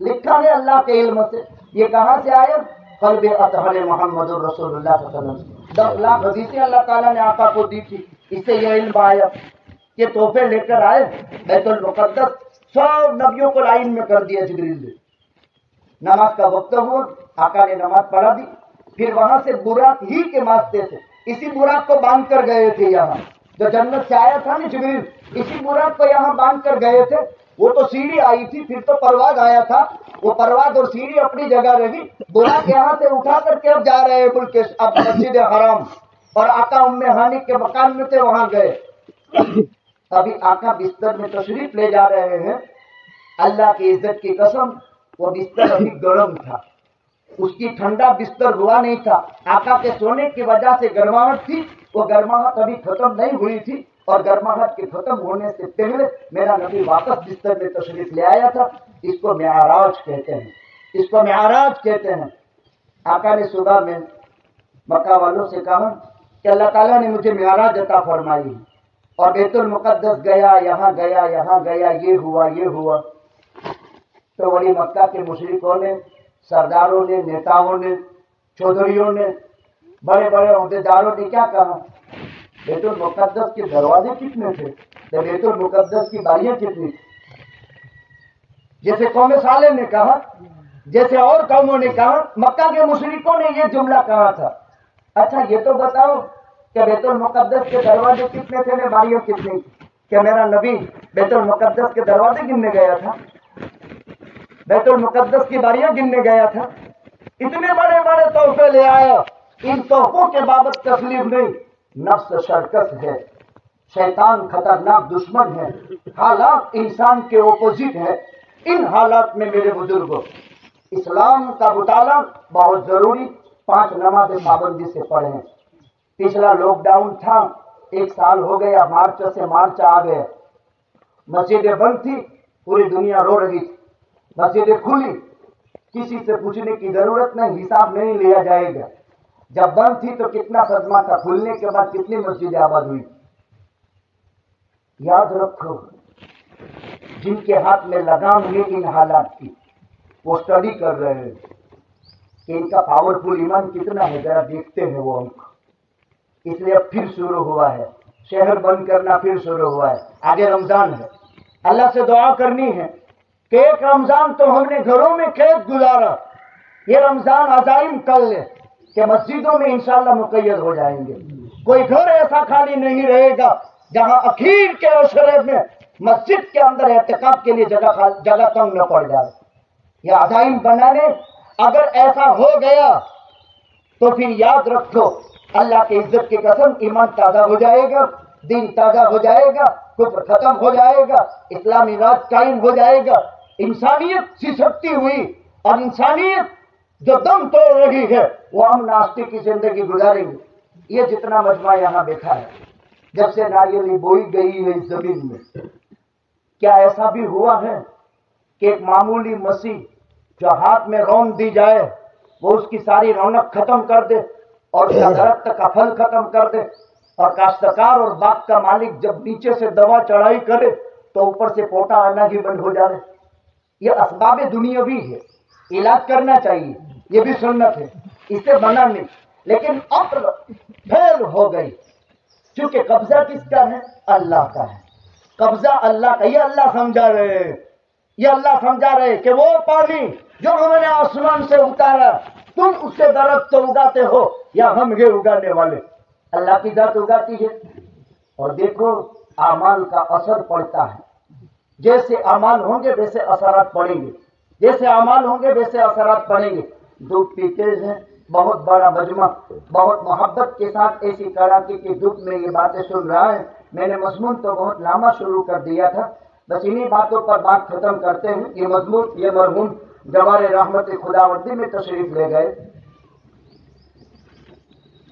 लिखा है अल्लाह के इल्म से। ये कहाँ से आया? क़ल्ब अतहर मोहम्मद रसूलुल्लाह सल्लल्लाहु अलैहि वसल्लम। 10 लाख हदीसें अल्लाह ताला ने आका को दी थी, इससे यह इल्म आया। ये तोहफे लेकर आए बैतुल मुक़द्दस, सब नबियों को लाइन में कर दिया जिब्रील ने। नमाज का वक्त हुआ, आका ने नमाज पढ़ा दी। फिर वहां से बुराक ही के वास्ते से इसी बुराक को बांध कर गए थे। यहाँ जो जन्नत से आया था ना जिब्रील, इसी बुराक को यहाँ बांध कर गए थे। वो तो सीढ़ी आई थी, फिर तो परवाज आया था। वो परवाज और सीढ़ी अपनी जगह रही, बुराक यहाँ से उठा करके अब जा रहे हैं मुल्क अब मस्जिद हराम, और आका उम्मे हानी के मकान में थे, वहां गए। अभी आका बिस्तर में तशरीफ ले जा रहे हैं। अल्लाह की इज्जत की कसम, वो बिस्तर अभी गर्म था, उसकी ठंडा बिस्तर हुआ नहीं था। आका के सोने की वजह से गर्माहट थी, वो गर्माहट अभी खत्म नहीं हुई थी। और गर्माहट के खत्म होने से पहले मेरा नबी वापस बिस्तर में तशरीफ ले आया था। इसको मिआराज कहते हैं, इसको मिआराज कहते हैं। आका ने सुबह में मक्का वालों से कहा कि अल्लाह ताला ने मुझे मिआराज अता फरमाई है, और बैतुल मुक़द्दस गया, यहाँ गया, यहाँ गया, ये हुआ, ये हुआ। तो वही मक्का के मुशरिकों ने, सरदारों ने, नेताओं ने, चौधरियों ने, बड़े बड़े ओहदेदारों ने क्या कहा? बैतुल मुक़द्दस के दरवाजे कितने थे, तो बैतुल मुक़द्दस की बारियां कितनी थी? जैसे कौम साले ने कहा, जैसे और कौमों ने कहा, मक्का के मुशरिकों ने ये जुमला कहा था। अच्छा ये तो बताओ कि बैतुल मुक़द्दस के दरवाजे कितने थे ने बारियां कितनी थी? क्या मेरा नबी बैतुल मुक़द्दस के दरवाजे गिनने गया था? बैतुल मुक़द्दस की बारियां गिनने गया था? इतने बड़े बड़े तोहफे ले आया। इन तोहफों के बाबत तकलीफ नहीं, नफ्स शरकस है, शैतान खतरनाक दुश्मन है, हालात इंसान के ओपोजिट है। इन हालात में मेरे बुजुर्गों, इस्लाम का मुताला बहुत जरूरी। 5 नमाज़ें पाबंदी से पढ़ें। पिछला लॉकडाउन था, 1 साल हो गया, मार्च से मार्च आ गए, मस्जिदें बंद थी, पूरी दुनिया रो रही थी। मस्जिदें खुली, किसी से पूछने की जरूरत नहीं, हिसाब नहीं लिया जाएगा। जब बंद थी तो कितना सदमा था, खुलने के बाद कितनी मस्जिदें आबाद हुई। याद रखो, जिनके हाथ में लगाम है इन हालात की, वो स्टडी कर रहे हैं कि इनका पावरफुल ईमान कितना है, जरा देखते हैं वो हमको। इसलिए अब फिर शुरू हुआ है, शहर बंद करना फिर शुरू हुआ है। आगे रमजान है, अल्लाह से दुआ करनी है कि एक रमजान तो हमने घरों में कैद गुजारा, ये रमजान अजाइम कर ले कि मस्जिदों में इंशाअल्लाह मुक़य्यद हो जाएंगे। कोई घर ऐसा खाली नहीं रहेगा जहां आखिर के अशरे में मस्जिद के अंदर एहतिकाफ के लिए जगह कम न पड़ जाए। यह अजाइम बनाने अगर ऐसा हो गया तो फिर याद रखो, अल्लाह की इज्जत की कसम, ईमान ताजा हो जाएगा, दीन ताजा हो जाएगा, कुफ्र खत्म हो जाएगा, इस्लामी राज कायम हो जाएगा, इंसानियत सिसकती हुई, और इंसानियत जो दम तोड़ रही है वो हम नास्तिक की जिंदगी गुजारेंगे। ये जितना मजमा यहाँ बैठा है, जब से नारियली बोई गई है इस जमीन में, क्या ऐसा भी हुआ है कि एक मामूली मसीह जो हाथ में रौन दी जाए वो उसकी सारी रौनक खत्म कर दे और उसका दरख्त का फल खत्म कर दे, और काश्तकार और बाग का मालिक जब नीचे से दवा चढ़ाई करे तो ऊपर से पोटा आना ही बंद हो जाए। ये असबाब दुनियावी है, इलाज करना चाहिए, ये भी सुन्नत है, इससे बना नहीं। लेकिन अब फेल हो गई, क्योंकि कब्जा किसका है? अल्लाह का है। कब्जा अल्लाह का, ये अल्लाह समझा रहे हैं, ये अल्लाह समझा रहे कि वो पानी जो हमने आसमान से उतारा, तुम उससे दरख्त तो उगाते हो या हम ये उगाने वाले? अल्लाह की जात उगाती है। और देखो आमाल का असर पड़ता है, जैसे अमाल होंगे वैसे असरात पड़ेंगे, जैसे अमाल होंगे वैसे असरात पड़ेंगे। धूप पीते हैं, बहुत बड़ा मजमा, बहुत मोहब्बत के साथ ऐसी कड़ाके की धूप में ये बातें सुन रहा है। मैंने मजमून तो बहुत लंबा शुरू कर दिया था, बस इन्हीं बातों पर बात खत्म करते हैं। ये मजमून ये मरहूम जवारे रहमत खुदावंदी में तशरीफ ले गए।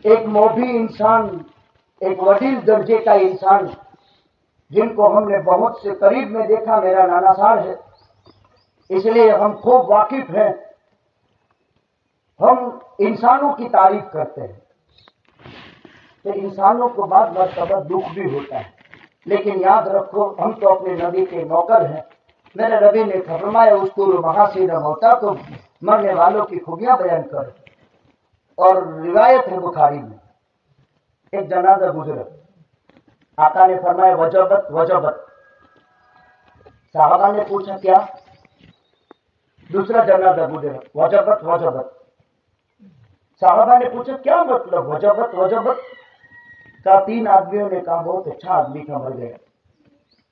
एक मोभी इंसान, एक वडील दर्जे का इंसान, जिनको हमने बहुत से करीब में देखा, मेरा नाना साहब है, इसलिए हम खूब वाकिफ हैं। हम इंसानों की तारीफ करते हैं तो इंसानों को बाद मर्तबा दुख भी होता है, लेकिन याद रखो हम तो अपने नबी के नौकर हैं, मेरे नबी ने फरमाया उस्कुरु महासीन मौताकुम, मरने वालों की खूबियां बयान करो। और रिवायत है बुखारी में, एक जनाजा गुजरा, आका ने फरमाया वजबत वजबत। साहबा ने पूछा क्या? दूसरा जनाजा गुजरा, वजबत वजबत। साहबा ने पूछा क्या मतलब वजबत वजबत का? 3 आदमियों ने कहा बहुत अच्छा आदमी था, मर गया।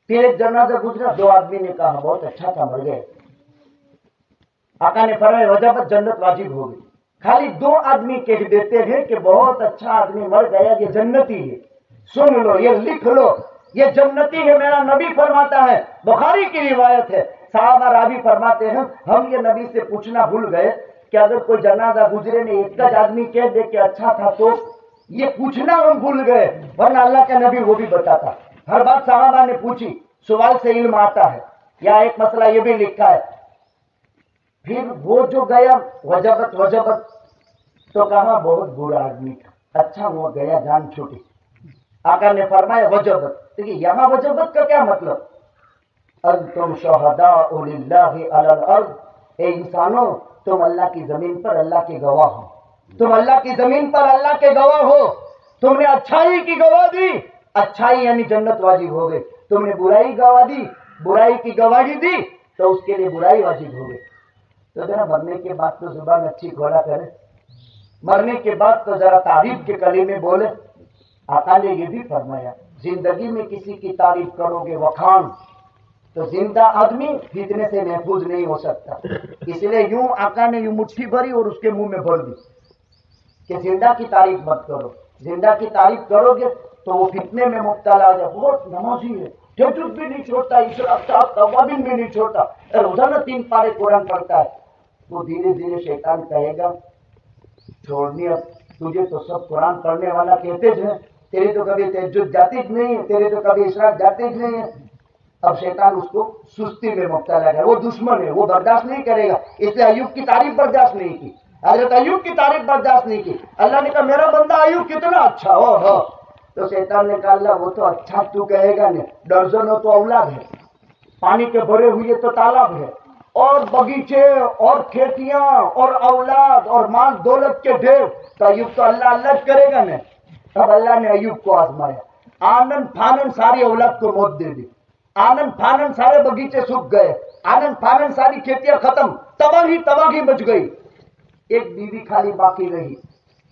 फिर एक जनाजा गुजरा, 2 आदमी ने कहा बहुत अच्छा था, मर गया। आका ने फरमाया वजबत, जन्नत वाजिब हो गई। खाली 2 आदमी कह देते हैं कि बहुत अच्छा आदमी मर गया, ये जन्नती है, सुन लो, ये लिख लो, ये जन्नती है, मेरा नबी फरमाता है। बुखारी की रिवायत है। साहबा रावी फरमाते हैं हम ये नबी से पूछना भूल गए कि अगर कोई जनाजा गुजरे ने एक आदमी कह दे कि अच्छा था, तो ये पूछना हम भूल गए, वरना अल्लाह का नबी वो भी बताता। हर बात साहबा ने पूछी, सवाल से इल्म आता है। या एक मसला ये भी लिखा है, फिर वो जो गया वजबत वजबत, तो कहा बहुत बुरा आदमी था, अच्छा वो गया, जान छूटी। आका ने फरमाया वजबत। देखिए यहां वजबत का क्या मतलब? अंतुम शुहदाउ लिल्लाहि अलल अर्द, ए इंसानों तुम अल्लाह की जमीन पर अल्लाह के गवाह हो। तुम अल्लाह की जमीन पर अल्लाह के गवाह हो। तुमने अच्छाई की गवाह दी, अच्छाई यानी जन्नत वाजिब हो गई। तुमने बुराई गवाह दी, बुराई की गवाही दी, तो उसके लिए बुराई वाजिब हो गई। तो जरा मरने के बाद तो जुबान अच्छी खोला करे, मरने के बाद तो जरा तारीफ के कलीमे बोले। आका ने ये भी फरमाया जिंदगी में किसी की तारीफ करोगे वखान, तो जिंदा आदमी फितने से महफूज नहीं हो सकता। इसलिए यूं आका ने यूं मुट्ठी भरी और उसके मुंह में भर दी कि जिंदा की तारीफ मत करो। जिंदा की तारीफ करोगे तो वो फितने में मुब्तला हो जाए। बहुत नमाजी है, तहज्जुद भी नहीं छोड़ता, इशराक तवाबिन भी नहीं छोड़ता, रोजाना 3 पारे कुरान पढ़ता है। तो धीरे धीरे शैतान कहेगा छोड़नी, अब तुझे तो सब कुरान पढ़ने वाला कहते हैं, तेरी तो कभी तहज्जुद जाती ज नहीं है, तेरे तो कभी इशराक जाती ज नहीं है। अब शैतान उसको सुस्ती में मुब्तला है, वो दुश्मन है, वो बर्दाश्त नहीं करेगा। इसलिए अय्यूब की तारीफ बर्दाश्त नहीं की, हजरत अय्यूब की तारीफ बर्दाश्त नहीं की। अल्लाह ने कहा मेरा बंदा अय्यूब कितना अच्छा हो। तो शैतान ने कहा अल्लाह वो तो अच्छा तू कहेगा नहीं, दर्जनों तो औलाद है, पानी के भरे हुए तो तालाब है, और बगीचे और खेतियां और औलाद और माल दौलत के ढेर, तो अय्यूब तो अल्लाह अल्लाह करेगा न। तब अल्लाह ने अय्यूब को आजमाया, आनन फानन सारी औलाद को मौत दे दी, आनन फानन सारे बगीचे सूख गए, आनन फानन सारी खेतियां खत्म, तबाही तबाही मच गई। एक बीवी खाली बाकी रही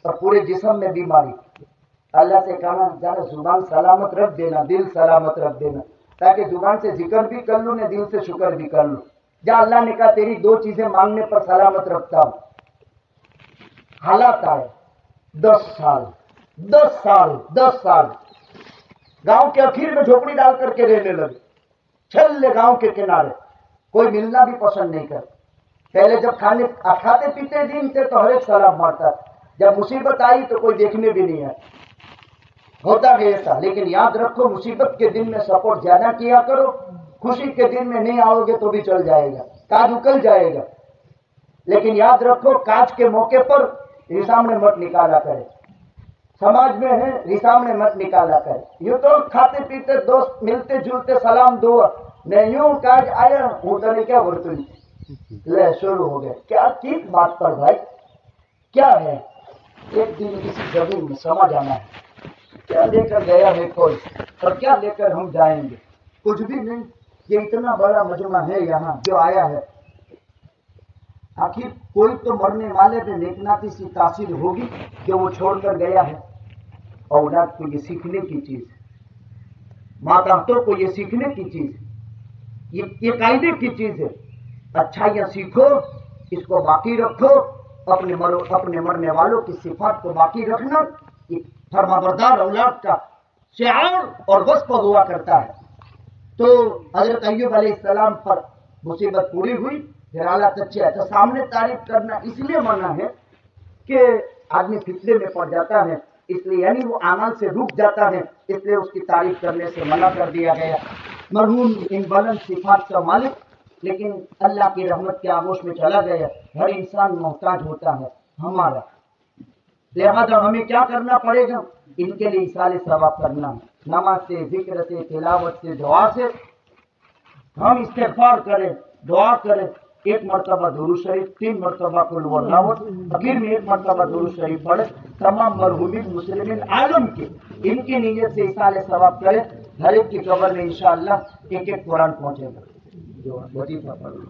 और पूरे जिस्म में बीमारी। अल्लाह से कहा जरा जुबान सलामत रख देना, दिल सलामत रख देना, ताकि जुबान से जिक्र भी कर लूं ने दिल से शुक्र भी कर लूं। जा अल्लाह ने कहा तेरी 2 चीजें मांगने पर सलामत रखता हूं। हालात आए 10 साल 10 साल 10 साल गांव के आखिर में झोपड़ी डाल करके रहने लगे, छल्ले गांव के किनारे, कोई मिलना भी पसंद नहीं कर। पहले जब खाते पीते दिन थे तो हर एक सलाम मारता, जब मुसीबत आई तो कोई देखने भी नहीं आया, होता भी ऐसा। लेकिन याद रखो मुसीबत के दिन में सपोर्ट ज्यादा किया करो, खुशी के दिन में नहीं आओगे तो भी चल जाएगा, काज उकल जाएगा। लेकिन याद रखो काज के मौके पर रिसामने मत निकाला करे, समाज में है रिसामने मत निकाला करे। यूं तो खाते पीते दोस्त मिलते जुलते सलाम दो, मैं यूं काज आया हूं तो क्या बोलते ले शुरू हो गया। क्या किस बात पर भाई, क्या है? एक दिन किसी जमीन में समझ आना है, क्या लेकर गया है कोई और क्या लेकर हम जाएंगे, कुछ भी नहीं। ये इतना बड़ा मजमा है यहाँ जो आया है, आखिर कोई तो मरने वाले पे नेकनाती सी तासीर होगी जो वो छोड़कर गया है। औलाद को ये सीखने की चीज है, माताओं को ये सीखने की चीज है, ये कायदे की चीज है। अच्छाइयां सीखो, इसको बाकी रखो, अपने मरने वालों की सिफात को बाकी रखना ये फरमाबरदार औलाद का शिआर और वस्फ हुआ करता है। तो हजरत अय्यूब अलैहिस्सलाम पर मुसीबत पूरी हुई, फिर हालात अच्छे है। तो सामने तारीफ करना इसलिए मना है कि आदमी फितने में पड़ जाता है, इसलिए यानी वो अमल से रुक जाता है, इसलिए उसकी तारीफ करने से मना कर दिया गया। मरहूम इन बुलंद सिफात का मालिक, लेकिन अल्लाह की रहमत के आगोश में चला गया। हर इंसान मोहताज होता है हमारा, लिहाजा हमें क्या करना पड़ेगा, इनके लिए इसाले सवाब करना, नमाज से, जिक्र से, तिलावत से, दुआ से, ہم استغفار کریں, دعا کریں, 1 مرتبہ درود شریف, 3 مرتبہ قل هو اللہ, فقیر میں 1 مرتبہ درود شریف پڑھے, تمام مرحومین مسلمین عالم کے ان کی نیت سے ایصال ثواب کرے, ہر ایک کی قبر میں انشاءاللہ ایک قرآن پہنچے گا. جو وظیفہ پڑھو.